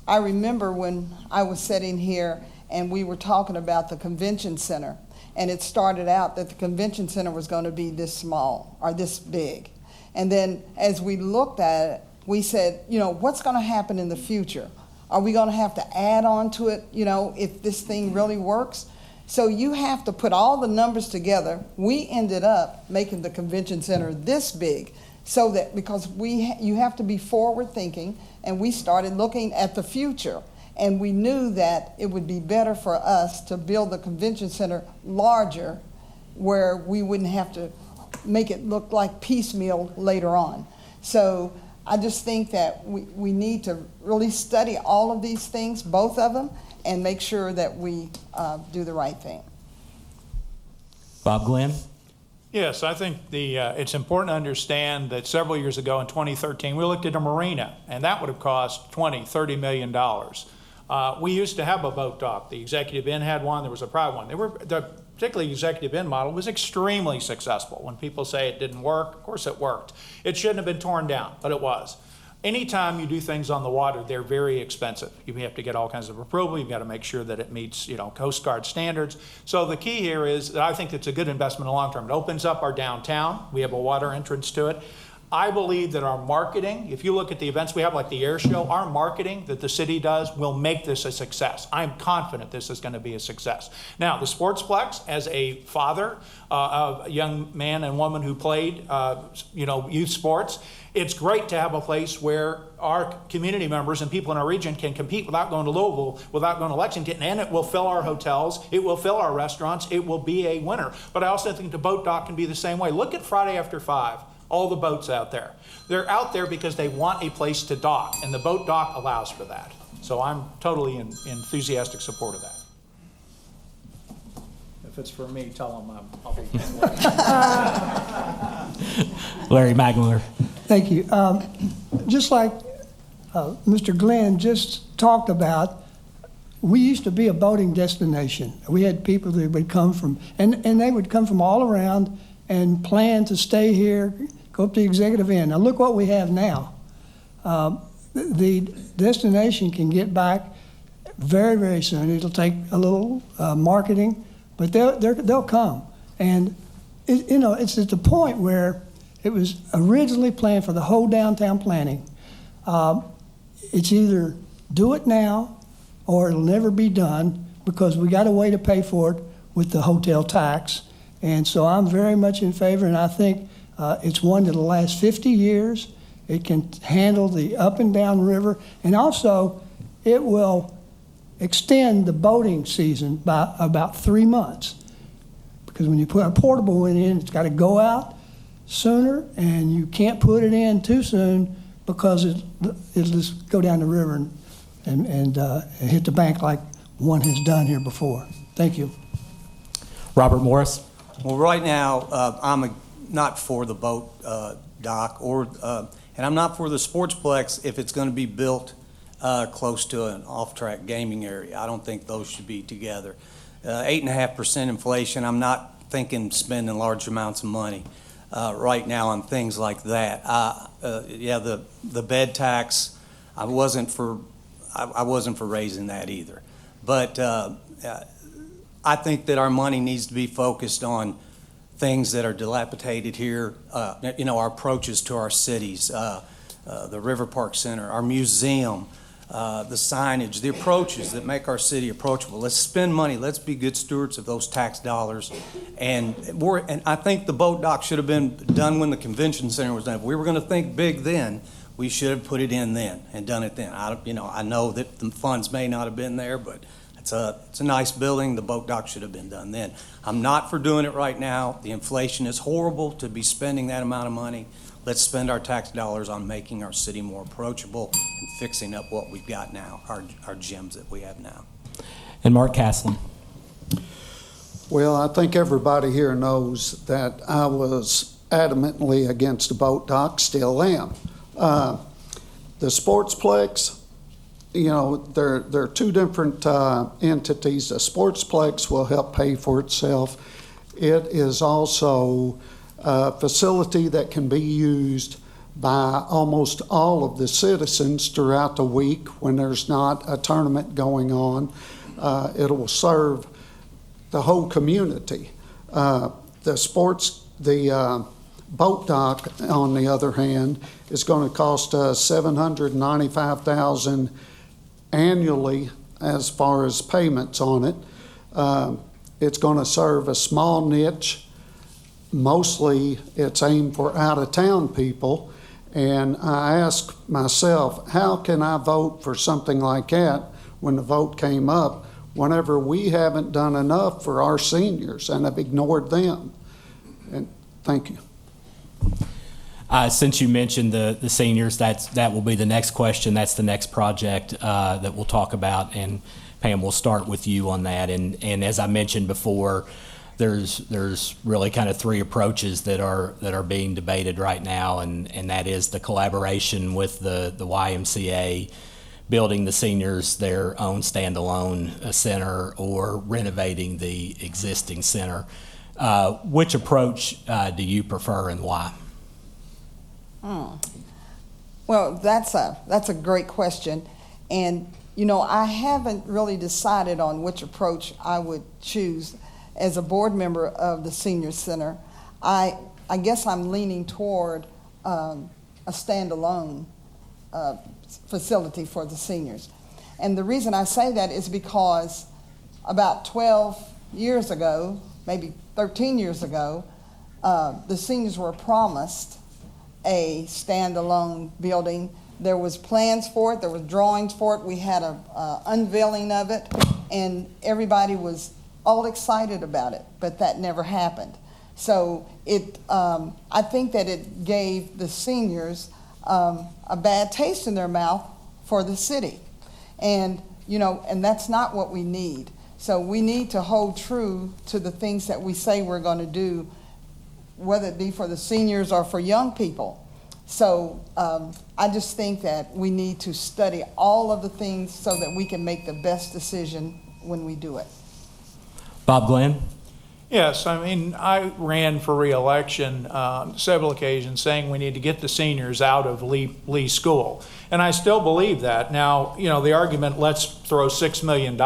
[SPEAKER 11] I remember when I was sitting here and we were talking about the convention center, and it started out that the convention center was going to be this small or this big. And then as we looked at it, we said, what's going to happen in the future? Are we going to have to add on to it, if this thing really works? So you have to put all the numbers together. We ended up making the convention center this big, so that because you have to be forward thinking, and we started looking at the future. And we knew that it would be better for us to build the convention center larger, where we wouldn't have to make it look like piecemeal later on. So I just think that we need to really study all of these things, both of them, and make sure that we do the right thing.
[SPEAKER 2] Bob Glenn?
[SPEAKER 12] Yes, I think it's important to understand that several years ago in 2013, we looked at a marina, and that would have cost $20–30 million. We used to have a boat dock. The Executive Inn had one. There was a private one. The particularly Executive Inn model was extremely successful. When people say it didn't work, of course it worked. It shouldn't have been torn down, but it was. Anytime you do things on the water, they're very expensive. You have to get all kinds of approval. You've got to make sure that it meets, Coast Guard standards. So the key here is that I think it's a good investment in the long term. It opens up our downtown. We have a water entrance to it. I believe that our marketing, if you look at the events we have, like the air show, our marketing that the city does will make this a success. I'm confident this is going to be a success. Now, the Sportsplex, as a father of a young man and woman who played, youth sports, it's great to have a place where our community members and people in our region can compete without going to Louisville, without going to Lexington, and it will fill our hotels, it will fill our restaurants, it will be a winner. But I also think the boat dock can be the same way. Look at Friday After 5. All the boats out there. They're out there because they want a place to dock, and the boat dock allows for that. So I'm totally in enthusiastic support of that. If it's for me, tell them I'll be.
[SPEAKER 2] Larry Magler.
[SPEAKER 13] Thank you. Just like Mr. Glenn just talked about, we used to be a boating destination. We had people that would come from, and they would come from all around and plan to stay here, go up to the Executive Inn. Now look what we have now. The destination can get back very, very soon. It'll take a little marketing, but they'll come. And it's at the point where it was originally planned for the whole downtown planning. It's either do it now or it'll never be done because we got a way to pay for it with the hotel tax. And so I'm very much in favor, and I think it's one that'll last 50 years. It can handle the up and down river, and also it will extend the boating season by about 3 months. Because when you put a portable one in, it's got to go out sooner, and you can't put it in too soon because it'll just go down the river and hit the bank like one has done here before. Thank you.
[SPEAKER 2] Robert Morris.
[SPEAKER 8] Well, right now, I'm not for the boat dock, and I'm not for the Sportsplex if it's going to be built close to an off-track gaming area. I don't think those should be together. 8.5% inflation, I'm not thinking spending large amounts of money right now on things like that. The bed tax, I wasn't for raising that either. But I think that our money needs to be focused on things that are dilapidated here, our approaches to our cities, the River Park Center, our museum, the signage, the approaches that make our city approachable. Let's spend money. Let's be good stewards of those tax dollars. And I think the boat dock should have been done when the convention center was done. If we were going to think big then, we should have put it in then and done it then. I know that the funds may not have been there, but it's a nice building. The boat dock should have been done then. I'm not for doing it right now. The inflation is horrible to be spending that amount of money. Let's spend our tax dollars on making our city more approachable and fixing up what we've got now, our gyms that we have now.
[SPEAKER 2] And Mark Caslen.
[SPEAKER 9] Well, I think everybody here knows that I was adamantly against the boat dock, still am. The Sportsplex, they're two different entities. The Sportsplex will help pay for itself. It is also a facility that can be used by almost all of the citizens throughout the week when there's not a tournament going on. It will serve the whole community. The boat dock, on the other hand, is going to cost us $795,000 annually as far as payments on it. It's going to serve a small niche. Mostly it's aimed for out-of-town people. And I ask myself, how can I vote for something like that when the vote came up whenever we haven't done enough for our seniors and have ignored them? And thank you.
[SPEAKER 2] Since you mentioned the seniors, that will be the next question. That's the next project that we'll talk about, and Pam, we'll start with you on that. And as I mentioned before, there's really kind of three approaches that are being debated right now, and that is the collaboration with the YMCA, building the seniors their own standalone center, or renovating the existing center. Which approach do you prefer, and why?
[SPEAKER 11] Well, that's a great question. And, I haven't really decided on which approach I would choose as a board member of the Senior Center. I guess I'm leaning toward a standalone facility for the seniors. And the reason I say that is because about 12 years ago, maybe 13 years ago, the seniors were promised a standalone building. There was plans for it, there was drawings for it, we had a unveiling of it, and everybody was all excited about it, but that never happened. So I think that it gave the seniors a bad taste in their mouth for the city. And, and that's not what we need. So we need to hold true to the things that we say we're going to do, whether it be for the seniors or for young people. So I just think that we need to study all of the things so that we can make the best decision when we do it.
[SPEAKER 2] Bob Glenn?
[SPEAKER 12] Yes, I mean, I ran for re-election on several occasions saying we need to get the seniors out of Lee School. And I still believe that. Now, the argument, let's throw $6 million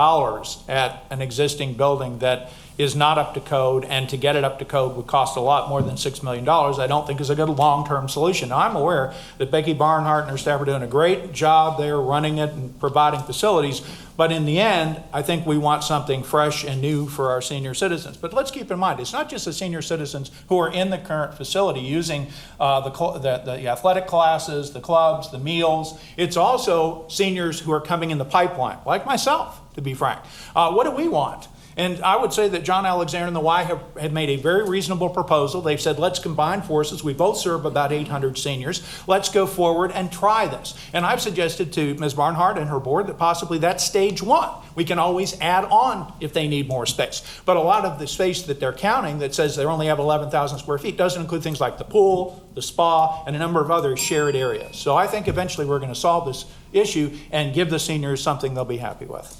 [SPEAKER 12] at an existing building that is not up to code, and to get it up to code would cost a lot more than $6 million, I don't think is a good long-term solution. Now, I'm aware that Becky Barnhart and her staff are doing a great job there running it and providing facilities, but in the end, I think we want something fresh and new for our senior citizens. But let's keep in mind, it's not just the senior citizens who are in the current facility using the athletic classes, the clubs, the meals. It's also seniors who are coming in the pipeline, like myself, to be frank. What do we want? And I would say that John Alexander and the Y have made a very reasonable proposal. They've said, let's combine forces. We both serve about 800 seniors. Let's go forward and try this. And I've suggested to Ms. Barnhart and her board that possibly that's stage one. We can always add on if they need more space. But a lot of the space that they're counting that says they only have 11,000 square feet doesn't include things like the pool, the spa, and a number of other shared areas. So I think eventually we're going to solve this issue and give the seniors something they'll be happy with.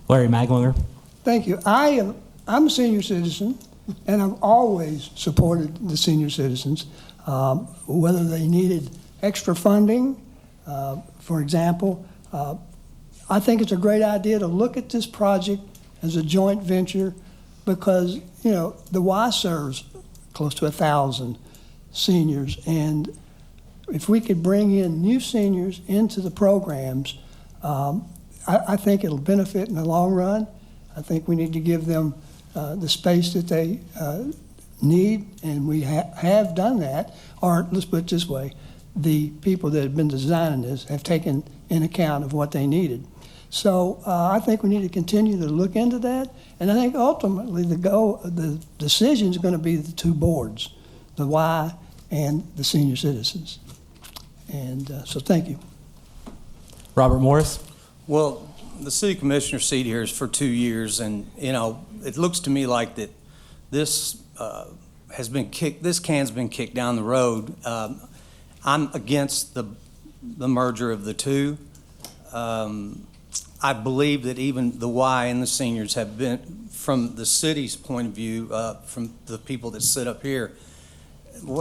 [SPEAKER 2] Larry Maglinger?
[SPEAKER 13] Thank you. I'm a senior citizen, and I've always supported the senior citizens, whether they needed extra funding. For example, I think it's a great idea to look at this project as a joint venture because, the Y serves close to 1,000 seniors, and if we could bring in new seniors into the programs, I think it'll benefit in the long run. I think we need to give them the space that they need, and we have done that. Or let's put it this way, the people that have been designing this have taken in account of what they needed. So I think we need to continue to look into that, and I think ultimately the decision is going to be the two boards, the Y and the senior citizens. And so thank you.
[SPEAKER 2] Robert Morris?
[SPEAKER 8] Well, the city commissioner seat here is for 2 years, and it looks to me like that this this can's been kicked down the road. I'm against the merger of the two. I believe that even the Y and the seniors have been, from the city's point of view, from the people that sit up here,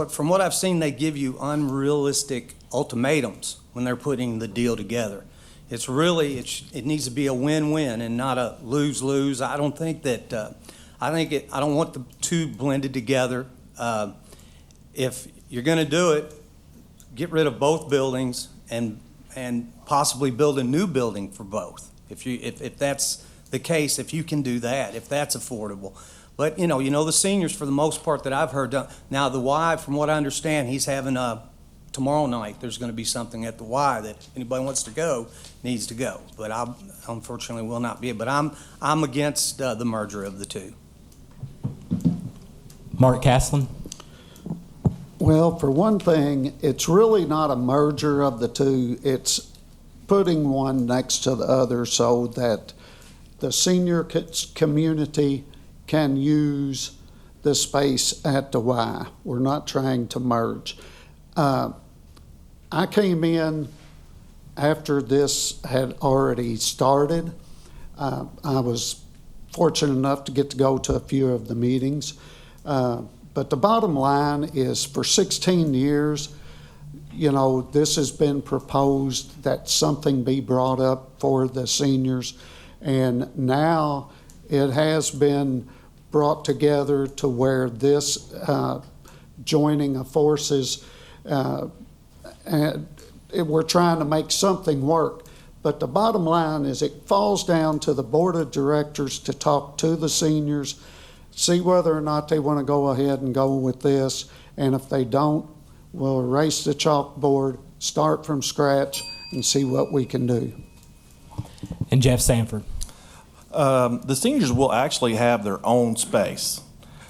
[SPEAKER 8] from what I've seen, they give you unrealistic ultimatums when they're putting the deal together. It's really, it needs to be a win-win and not a lose-lose. I don't think that, I don't want the two blended together. If you're going to do it, get rid of both buildings and possibly build a new building for both. If that's the case, if you can do that, if that's affordable. But the seniors, for the most part that I've heard, now the Y, from what I understand, he's having tomorrow night, there's going to be something at the Y that anybody wants to go needs to go. But I unfortunately will not be. But I'm against the merger of the two.
[SPEAKER 2] Mark Caslen?
[SPEAKER 9] Well, for one thing, it's really not a merger of the two. It's putting one next to the other so that the senior community can use the space at the Y. We're not trying to merge. I came in after this had already started. I was fortunate enough to get to go to a few of the meetings. But the bottom line is, for 16 years, this has been proposed that something be brought up for the seniors. And now it has been brought together to where this joining of forces And we're trying to make something work. But the bottom line is it falls down to the board of directors to talk to the seniors, see whether or not they want to go ahead and go with this. And if they don't, we'll erase the chalkboard, start from scratch, and see what we can do.
[SPEAKER 2] And Jeff Sanford.
[SPEAKER 10] The seniors will actually have their own space.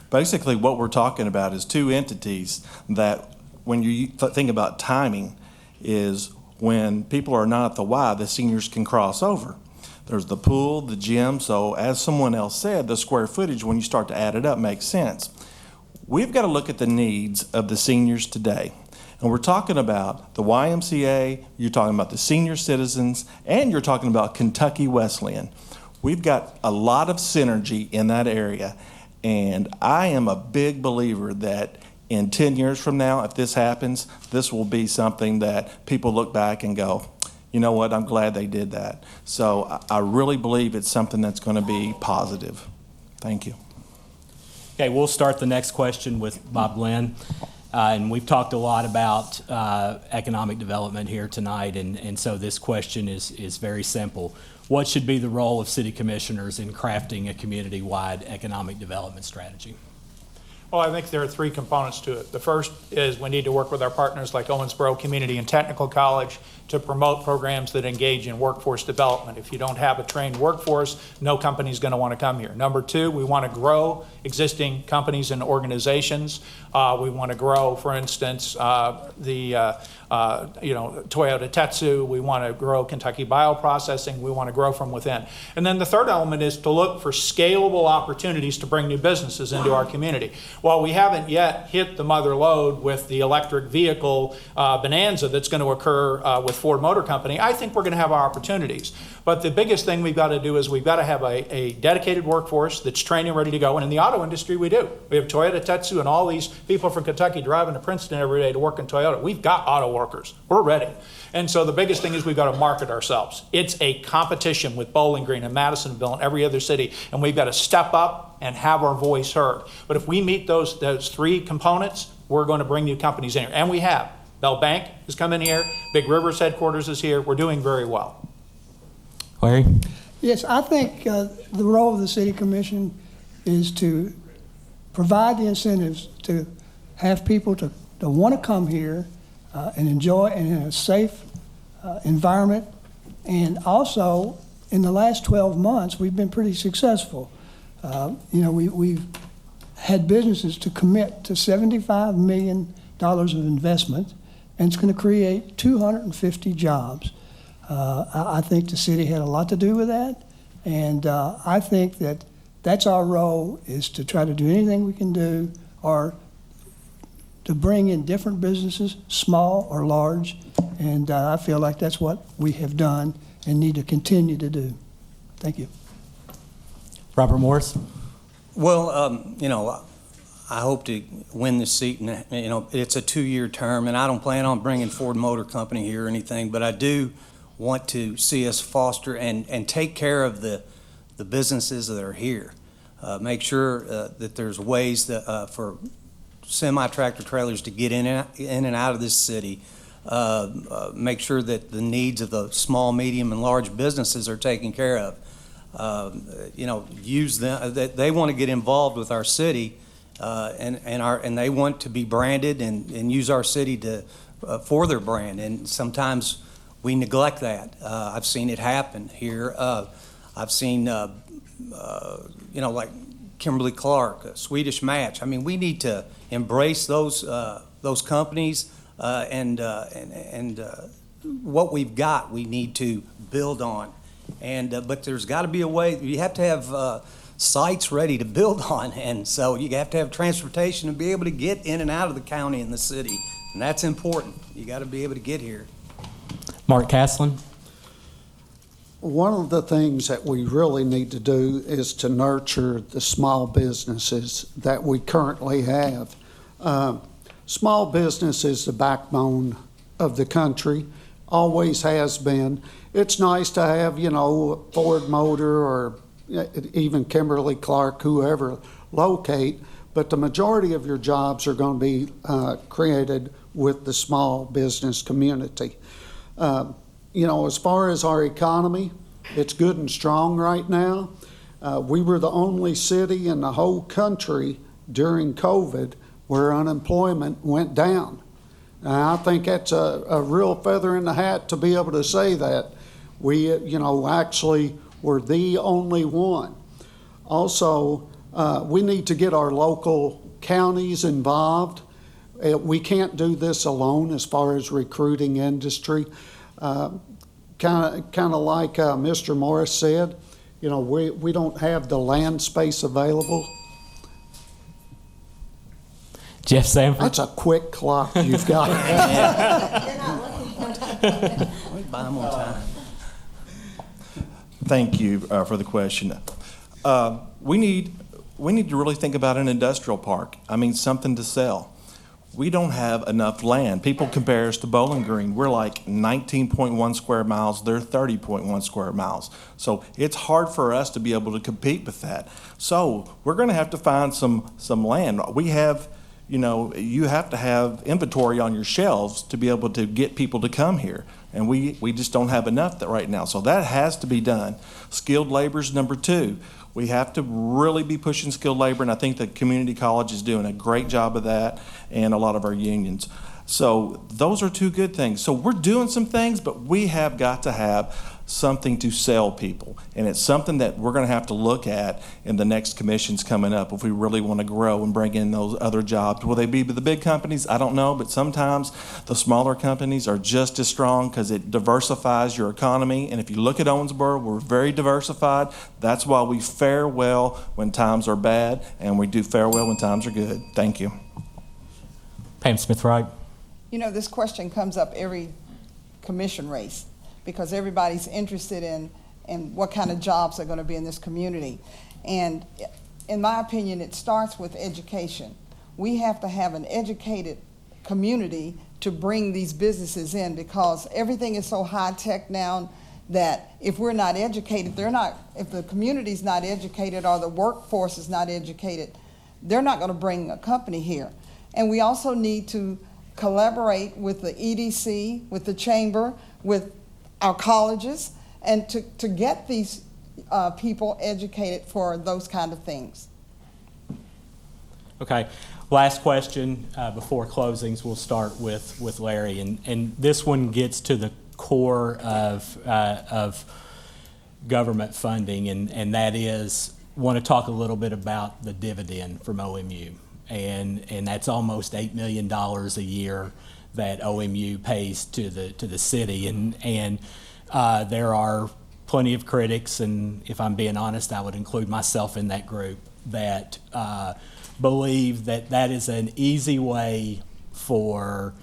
[SPEAKER 10] Basically, what we're talking about is two entities that, when you think about timing, is when people are not at the Y, the seniors can cross over. There's the pool, the gym, so as someone else said, the square footage, when you start to add it up, makes sense. We've got to look at the needs of the seniors today. And we're talking about the YMCA, you're talking about the senior citizens, and you're talking about Kentucky Wesleyan. We've got a lot of synergy in that area, and I am a big believer that in 10 years from now, if this happens, this will be something that people look back and go, you know what, I'm glad they did that. So I really believe it's something that's going to be positive. Thank you.
[SPEAKER 2] Okay, we'll start the next question with Bob Glenn. And we've talked a lot about economic development here tonight, and so this question is very simple. What should be the role of city commissioners in crafting a community-wide economic development strategy?
[SPEAKER 12] Well, I think there are three components to it. The first is we need to work with our partners like Owensboro Community and Technical College to promote programs that engage in workforce development. If you don't have a trained workforce, no company's going to want to come here. Number two, we want to grow existing companies and organizations. We want to grow, for instance, Toyota Tetsu. We want to grow Kentucky Bioprocessing. We want to grow from within. And then the third element is to look for scalable opportunities to bring new businesses into our community. While we haven't yet hit the mother lode with the electric vehicle bonanza that's going to occur with Ford Motor Company, I think we're going to have our opportunities. But the biggest thing we've got to do is we've got to have a dedicated workforce that's trained and ready to go. And in the auto industry, we do. We have Toyota Tetsu and all these people from Kentucky driving to Princeton every day to work in Toyota. We've got auto workers. We're ready. And so the biggest thing is we've got to market ourselves. It's a competition with Bowling Green and Madisonville and every other city, and we've got to step up and have our voice heard. But if we meet those three components, we're going to bring new companies in here. And we have. Bell Bank has come in here. Big Rivers headquarters is here. We're doing very well.
[SPEAKER 2] Larry?
[SPEAKER 13] Yes, I think the role of the city commission is to provide the incentives to have people to want to come here and enjoy and in a safe environment. And also, in the last 12 months, we've been pretty successful. We've had businesses to commit to $75 million of investment, and it's going to create 250 jobs. I think the city had a lot to do with that, and I think that that's our role, is to try to do anything we can do, or to bring in different businesses, small or large, and I feel like that's what we have done and need to continue to do. Thank you.
[SPEAKER 2] Robert Morris?
[SPEAKER 8] Well, I hope to win this seat, and it's a 2-year term, and I don't plan on bringing Ford Motor Company here or anything, but I do want to see us foster and take care of the businesses that are here. Make sure that there's ways for semi-tractor trailers to get in and out of this city. Make sure that the needs of the small, medium, and large businesses are taken care of. Use them. They want to get involved with our city, and they want to be branded and use our city for their brand. And sometimes we neglect that. I've seen it happen here. I've seen, like Kimberly Clark, Swedish Match. I mean, we need to embrace those companies, and what we've got, we need to build on. But there's got to be a way. You have to have sites ready to build on, and so you have to have transportation to be able to get in and out of the county and the city, and that's important. You got to be able to get here.
[SPEAKER 2] Mark Caslin?
[SPEAKER 9] One of the things that we really need to do is to nurture the small businesses that we currently have. Small business is the backbone of the country, always has been. It's nice to have, Ford Motor or even Kimberly Clark, whoever, locate, but the majority of your jobs are going to be created with the small business community. As far as our economy, it's good and strong right now. We were the only city in the whole country during COVID where unemployment went down. And I think that's a real feather in the hat to be able to say that. We, actually were the only one. Also, we need to get our local counties involved. We can't do this alone as far as recruiting industry. Kind of like Mr. Morris said, we don't have the land space available.
[SPEAKER 2] Jeff Sanford.
[SPEAKER 9] That's a quick clock you've got.
[SPEAKER 8] Buy them on time.
[SPEAKER 10] Thank you for the question. We need to really think about an industrial park. I mean, something to sell. We don't have enough land. People compare us to Bowling Green. We're like 19.1 square miles. They're 30.1 square miles. So it's hard for us to be able to compete with that. So we're going to have to find some land. We have, you have to have inventory on your shelves to be able to get people to come here. And we just don't have enough right now. So that has to be done. Skilled labor is number 2. We have to really be pushing skilled labor, and I think the community college is doing a great job of that, and a lot of our unions. So those are 2 good things. So we're doing some things, but we have got to have something to sell people. And it's something that we're going to have to look at in the next commissions coming up if we really want to grow and bring in those other jobs. Will they be the big companies? I don't know, but sometimes the smaller companies are just as strong because it diversifies your economy. And if you look at Owensboro, we're very diversified. That's why we fare well when times are bad, and we do fare well when times are good. Thank you.
[SPEAKER 2] Pam Smith-Wright.
[SPEAKER 11] This question comes up every commission race because everybody's interested in what kind of jobs are going to be in this community. And in my opinion, it starts with education. We have to have an educated community to bring these businesses in because everything is so high-tech now that if we're not educated, if the community's not educated or the workforce is not educated, they're not going to bring a company here. And we also need to collaborate with the EDC, with the chamber, with our colleges, and to get these people educated for those kind of things.
[SPEAKER 2] Okay. Last question before closings. We'll start with Larry, and this one gets to the core of government funding, and that is, want to talk a little bit about the dividend from OMU. And that's almost $8 million a year that OMU pays to the city, and there are plenty of critics, and if I'm being honest, I would include myself in that group, that believe that is an easy way for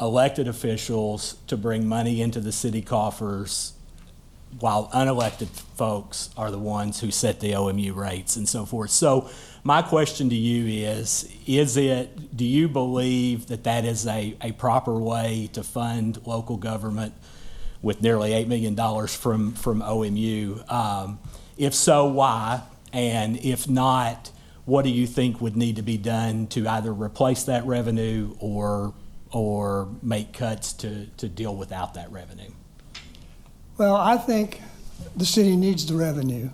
[SPEAKER 2] elected officials to bring money into the city coffers, while unelected folks are the ones who set the OMU rates and so forth. So my question to you is do you believe that is a proper way to fund local government with nearly $8 million from OMU? If so, why? And if not, what do you think would need to be done to either replace that revenue or make cuts to deal without that revenue?
[SPEAKER 13] Well, I think the city needs the revenue.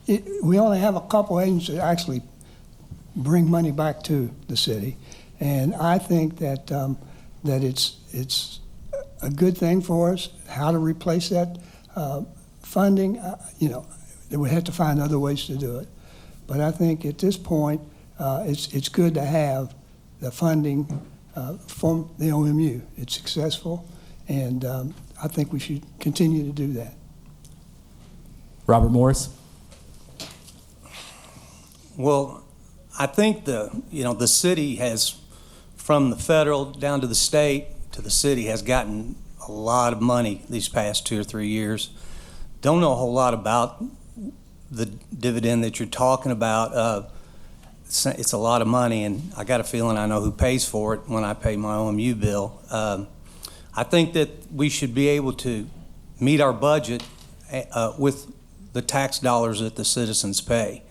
[SPEAKER 13] We only have a couple agencies that actually bring money back to the city, and I think that it's a good thing for us. How to replace that funding, we have to find other ways to do it. But I think at this point, it's good to have the funding from the OMU. It's successful, and I think we should continue to do that.
[SPEAKER 2] Robert Morris.
[SPEAKER 8] Well, I think the city has, from the federal down to the state to the city, has gotten a lot of money these past 2 or 3 years. Don't know a whole lot about the dividend that you're talking about. It's a lot of money, and I got a feeling I know who pays for it when I pay my OMU bill. I think that we should be able to meet our budget with the tax dollars that the citizens pay.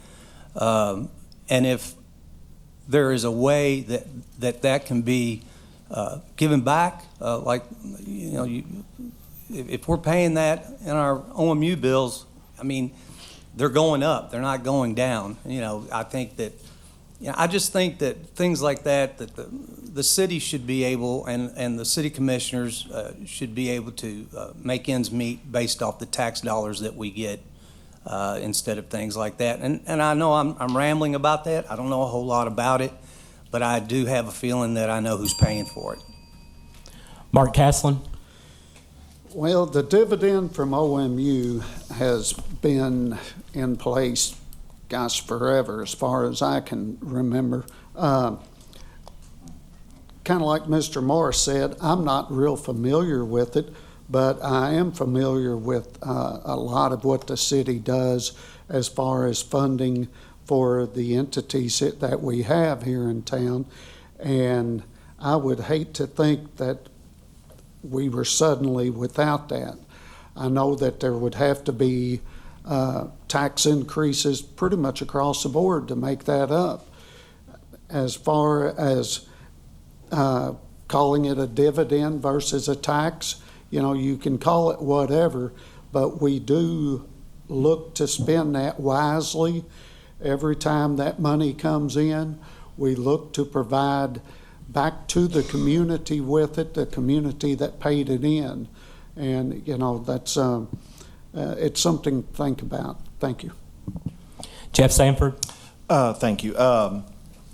[SPEAKER 8] And if there is a way that can be given back. Like, if we're paying that in our OMU bills, I mean, they're going up. They're not going down. I think that, I just think that things like that the city should be able, and the city commissioners should be able to make ends meet based off the tax dollars that we get instead of things like that. And I know I'm rambling about that. I don't know a whole lot about it, but I do have a feeling that I know who's paying for it.
[SPEAKER 2] Mark Caslen?
[SPEAKER 9] Well, the dividend from OMU has been in place, gosh, forever, as far as I can remember. Kind of like Mr. Morris said, I'm not real familiar with it, but I am familiar with a lot of what the city does as far as funding for the entities that we have here in town. And I would hate to think that we were suddenly without that. I know that there would have to be tax increases pretty much across the board to make that up. As far as calling it a dividend versus a tax, you can call it whatever, but we do look to spend that wisely. Every time that money comes in, we look to provide back to the community with it, the community that paid it in. And, that's it's something to think about. Thank you.
[SPEAKER 2] Jeff Sanford?
[SPEAKER 10] Thank you.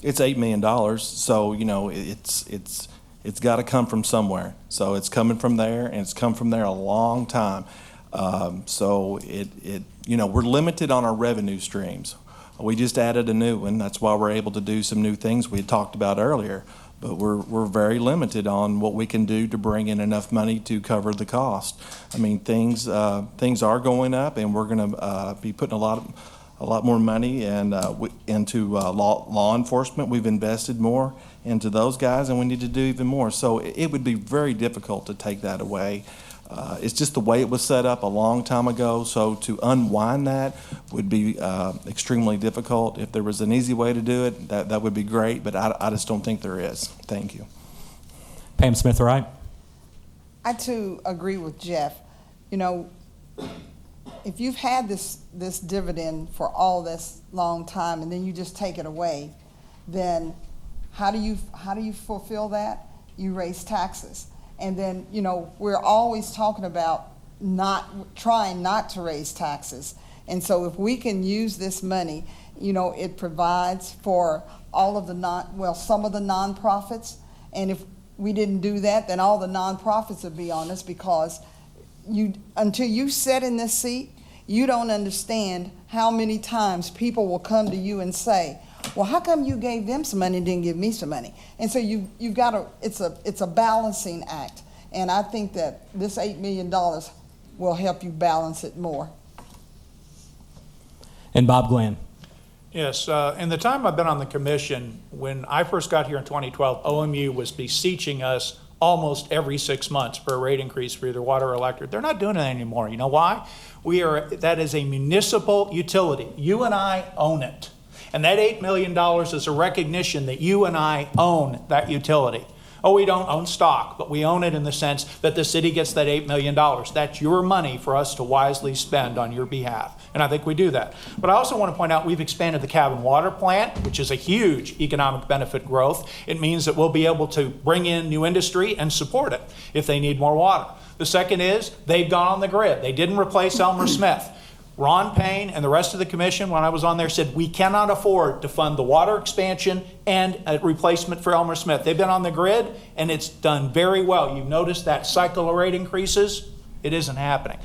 [SPEAKER 10] It's $8 million, so it's got to come from somewhere. So it's coming from there, and it's come from there a long time. So we're limited on our revenue streams. We just added a new one. That's why we're able to do some new things we had talked about earlier. But we're very limited on what we can do to bring in enough money to cover the cost. I mean, things are going up, and we're going to be putting a lot more money into law enforcement. We've invested more into those guys, and we need to do even more. So it would be very difficult to take that away. It's just the way it was set up a long time ago. So to unwind that would be extremely difficult. If there was an easy way to do it, that would be great, but I just don't think there is. Thank you.
[SPEAKER 2] Pam Smith-Wright?
[SPEAKER 11] I too agree with Jeff. If you've had this dividend for all this long time and then you just take it away, then how do you fulfill that? You raise taxes. And then, we're always talking about trying not to raise taxes. And so if we can use this money, it provides for all of some of the nonprofits. And if we didn't do that, then all the nonprofits would be on us, because until you sit in this seat, you don't understand how many times people will come to you and say, well, how come you gave them some money and didn't give me some money? And so you've got to, it's a balancing act. And I think that this $8 million will help you balance it more.
[SPEAKER 2] And Bob Glenn?
[SPEAKER 12] Yes, in the time I've been on the commission, when I first got here in 2012, OMU was beseeching us almost every 6 months for a rate increase for either water or electric. They're not doing it anymore. You know why? That is a municipal utility. You and I own it. And that $8 million is a recognition that you and I own that utility. Oh, we don't own stock, but we own it in the sense that the city gets that $8 million. That's your money for us to wisely spend on your behalf. And I think we do that. But I also want to point out we've expanded the Cabin Water Plant, which is a huge economic benefit growth. It means that we'll be able to bring in new industry and support it if they need more water. The second is they've gone on the grid. They didn't replace Elmer Smith. Ron Payne and the rest of the commission, when I was on there, said we cannot afford to fund the water expansion and a replacement for Elmer Smith. They've been on the grid, and it's done very well. You've noticed that cycle of rate increases. It isn't happening.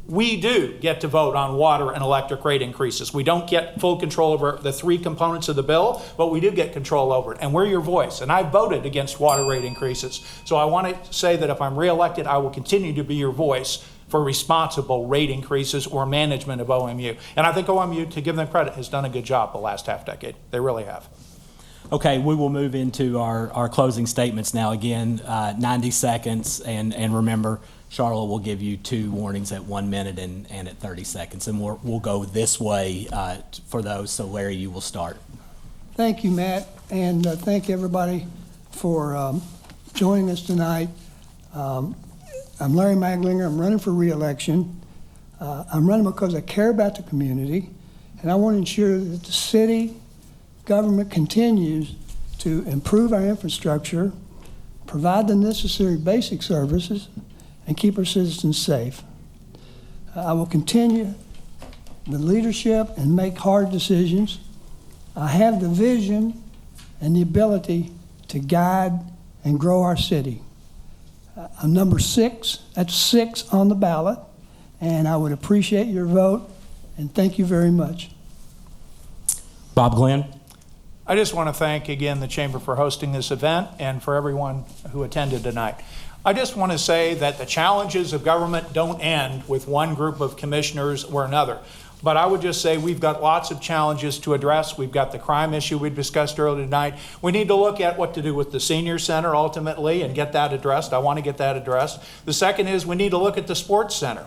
[SPEAKER 12] We do get to vote on water and electric rate increases. We don't get full control over the three components of the bill, but we do get control over it, and we're your voice. And I voted against water rate increases. So I want to say that if I'm reelected, I will continue to be your voice for responsible rate increases or management of OMU. And I think OMU, to give them credit, has done a good job the last half decade. They really have.
[SPEAKER 2] Okay, we will move into our closing statements now. Again, 90 seconds, and remember, Charlotte will give you 2 warnings at 1 minute and at 30 seconds. And we'll go this way for those. So Larry, you will start.
[SPEAKER 13] Thank you, Matt. and thank everybody for joining us tonight. I'm Larry Maglinger. I'm running for re-election. I'm running because I care about the community, and I want to ensure that the city government continues to improve our infrastructure, provide the necessary basic services, and keep our citizens safe. I will continue the leadership and make hard decisions. I have the vision and the ability to guide and grow our city. I'm number 6. That's 6 on the ballot, and I would appreciate your vote, and thank you very much.
[SPEAKER 2] Bob Glenn.
[SPEAKER 12] I just want to thank again the Chamber for hosting this event and for everyone who attended tonight. I just want to say that the challenges of government don't end with one group of commissioners or another. But I would just say we've got lots of challenges to address. We've got the crime issue we discussed earlier tonight. We need to look at what to do with the senior center ultimately and get that addressed. I want to get that addressed. The second is we need to look at the sports center.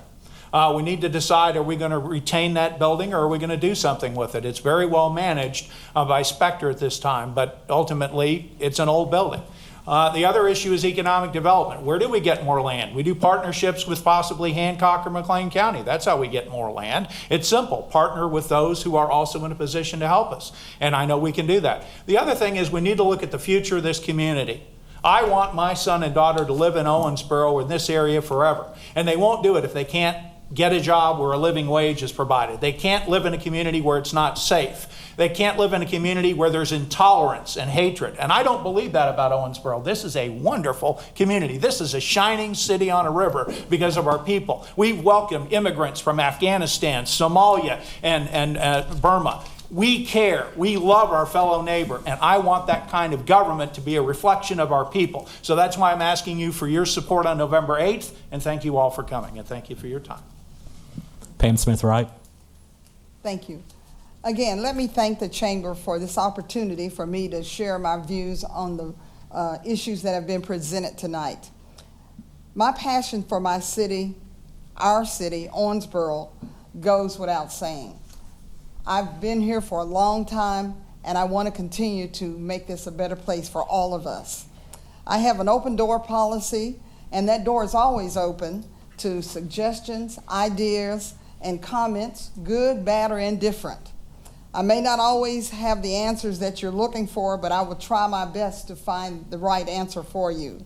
[SPEAKER 12] We need to decide, are we going to retain that building or are we going to do something with it? It's very well managed by Spectre at this time, but ultimately it's an old building. The other issue is economic development. Where do we get more land? We do partnerships with possibly Hancock or McLean County. That's how we get more land. It's simple. Partner with those who are also in a position to help us. And I know we can do that. The other thing is we need to look at the future of this community. I want my son and daughter to live in Owensboro or in this area forever. And they won't do it if they can't get a job where a living wage is provided. They can't live in a community where it's not safe. They can't live in a community where there's intolerance and hatred. And I don't believe that about Owensboro. This is a wonderful community. This is a shining city on a river because of our people. We've welcomed immigrants from Afghanistan, Somalia, and Burma. We care. We love our fellow neighbor. And I want that kind of government to be a reflection of our people. So that's why I'm asking you for your support on November 8th. And thank you all for coming. And thank you for your time.
[SPEAKER 2] Pam Smith-Wright.
[SPEAKER 11] Thank you. Again, let me thank the Chamber for this opportunity for me to share my views on the issues that have been presented tonight. My passion for my city, our city, Owensboro, goes without saying. I've been here for a long time, and I want to continue to make this a better place for all of us. I have an open door policy, and that door is always open to suggestions, ideas, and comments, good, bad, or indifferent. I may not always have the answers that you're looking for, but I will try my best to find the right answer for you.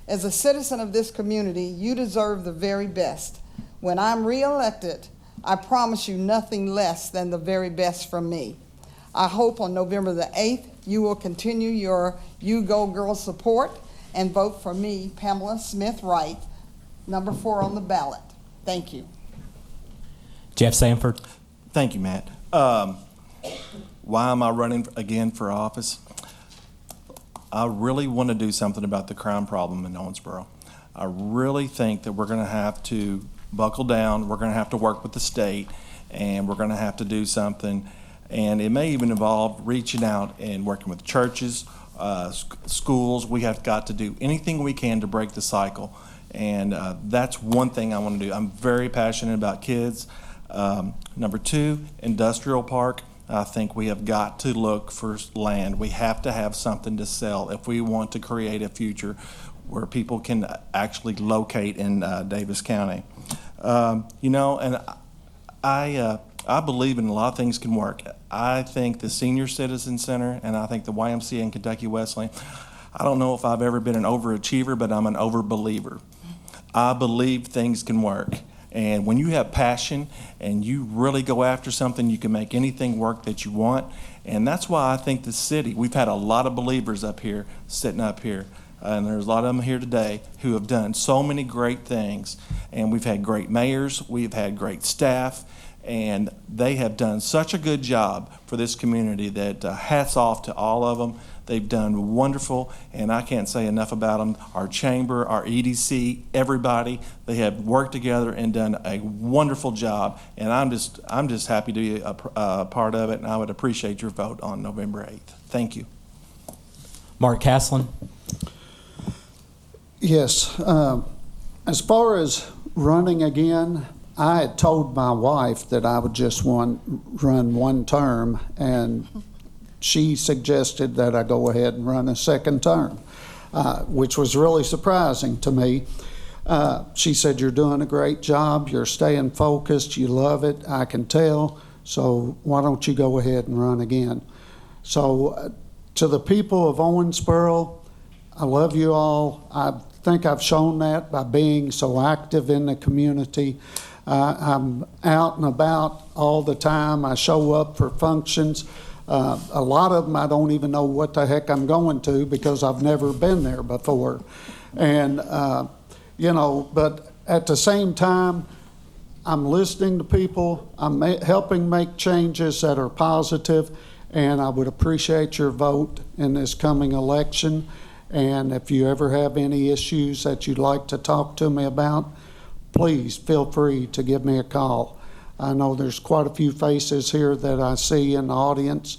[SPEAKER 11] As a citizen of this community, you deserve the very best. When I'm reelected, I promise you nothing less than the very best from me. I hope on November the 8th, you will continue your You Go Girls support and vote for me, Pamela Smith-Wright, number 4 on the ballot. Thank you.
[SPEAKER 2] Jeff Sanford.
[SPEAKER 10] Thank you, Matt. Why am I running again for office? I really want to do something about the crime problem in Owensboro. I really think that we're going to have to buckle down. We're going to have to work with the state, and we're going to have to do something. And it may even involve reaching out and working with churches, schools. We have got to do anything we can to break the cycle. And that's one thing I want to do. I'm very passionate about kids. Number 2, industrial park. I think we have got to look for land. We have to have something to sell if we want to create a future where people can actually locate in Davis County. And I believe in a lot of things can work. I think the Senior Citizen Center and I think the YMCA and Kentucky Wesleyan, I don't know if I've ever been an overachiever, but I'm an overbeliever. I believe things can work. And when you have passion and you really go after something, you can make anything work that you want. And that's why I think the city, we've had a lot of believers up here, sitting up here. And there's a lot of them here today who have done so many great things. And we've had great mayors, we've had great staff, and they have done such a good job for this community that hats off to all of them. They've done wonderful, and I can't say enough about them. Our chamber, our EDC, everybody, they have worked together and done a wonderful job. And I'm just happy to be a part of it, and I would appreciate your vote on November 8th. Thank you.
[SPEAKER 2] Mark Caslen.
[SPEAKER 9] Yes. As far as running again, I had told my wife that I would just run one term, and she suggested that I go ahead and run a second term, which was really surprising to me. She said, "You're doing a great job. You're staying focused. You love it. I can tell. So why don't you go ahead and run again?" So to the people of Owensboro, I love you all. I think I've shown that by being so active in the community. I'm out and about all the time. I show up for functions. A lot of them I don't even know what the heck I'm going to because I've never been there before. And, but at the same time, I'm listening to people. I'm helping make changes that are positive, and I would appreciate your vote in this coming election. And if you ever have any issues that you'd like to talk to me about, please feel free to give me a call. I know there's quite a few faces here that I see in the audience.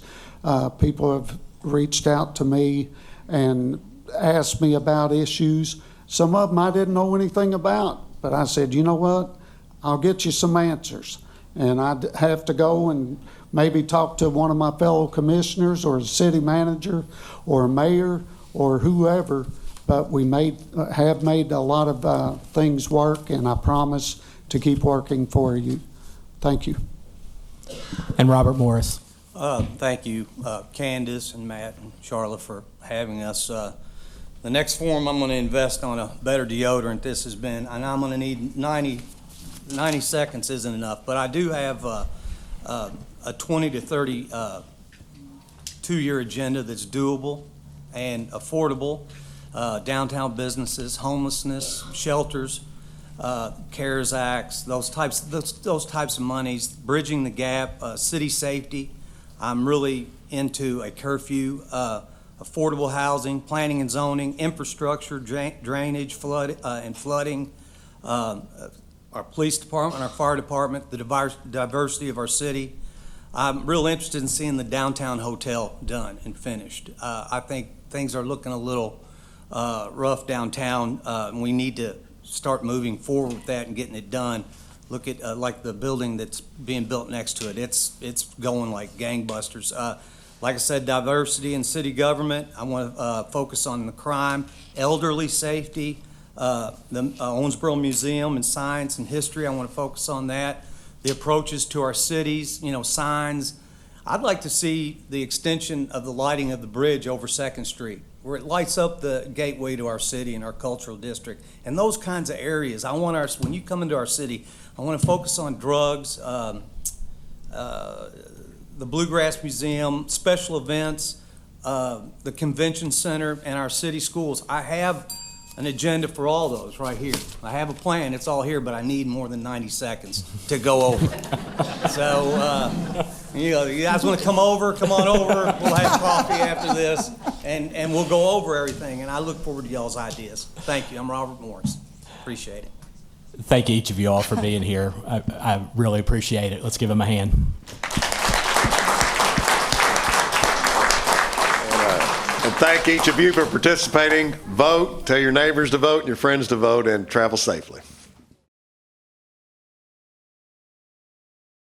[SPEAKER 9] People have reached out to me and asked me about issues. Some of them I didn't know anything about, but I said, you know what? I'll get you some answers. And I'd have to go and maybe talk to one of my fellow commissioners or a city manager or a mayor or whoever, but we have made a lot of things work, and I promise to keep working for you. Thank you.
[SPEAKER 2] And Robert Morris.
[SPEAKER 8] Thank you, Candace and Matt and Charlotte, for having us. The next forum, I'm going to invest on a better deodorant. This has been, and I'm going to need 90 seconds isn't enough, but I do have a 20 to 30 two-year agenda that's doable and affordable. Downtown businesses, homelessness, shelters, CARES Acts, those types of monies, bridging the gap, city safety. I'm really into a curfew, affordable housing, planning and zoning, infrastructure, drainage, flooding, our police department, our fire department, the diversity of our city. I'm real interested in seeing the downtown hotel done and finished. I think things are looking a little rough downtown. We need to start moving forward with that and getting it done. Look at like the building that's being built next to it. It's going like gangbusters. Like I said, diversity in city government. I want to focus on the crime, elderly safety, the Owensboro Museum and Science and History. I want to focus on that. The approaches to our cities, signs. I'd like to see the extension of the lighting of the bridge over 2nd Street, where it lights up the gateway to our city and our cultural district. And those kinds of areas, when you come into our city, I want to focus on drugs, the Bluegrass Museum, special events, the convention center, and our city schools. I have an agenda for all those right here. I have a plan, it's all here, but I need more than 90 seconds to go over it. So, you guys want to come on over, we'll have coffee after this, and we'll go over everything, and I look forward to y'all's ideas. Thank you, I'm Robert Morris. Appreciate it.
[SPEAKER 2] Thank each of you all for being here. I really appreciate it. Let's give them a hand.
[SPEAKER 1] And thank each of you for participating. Vote, tell your neighbors to vote, and your friends to vote, and travel safely.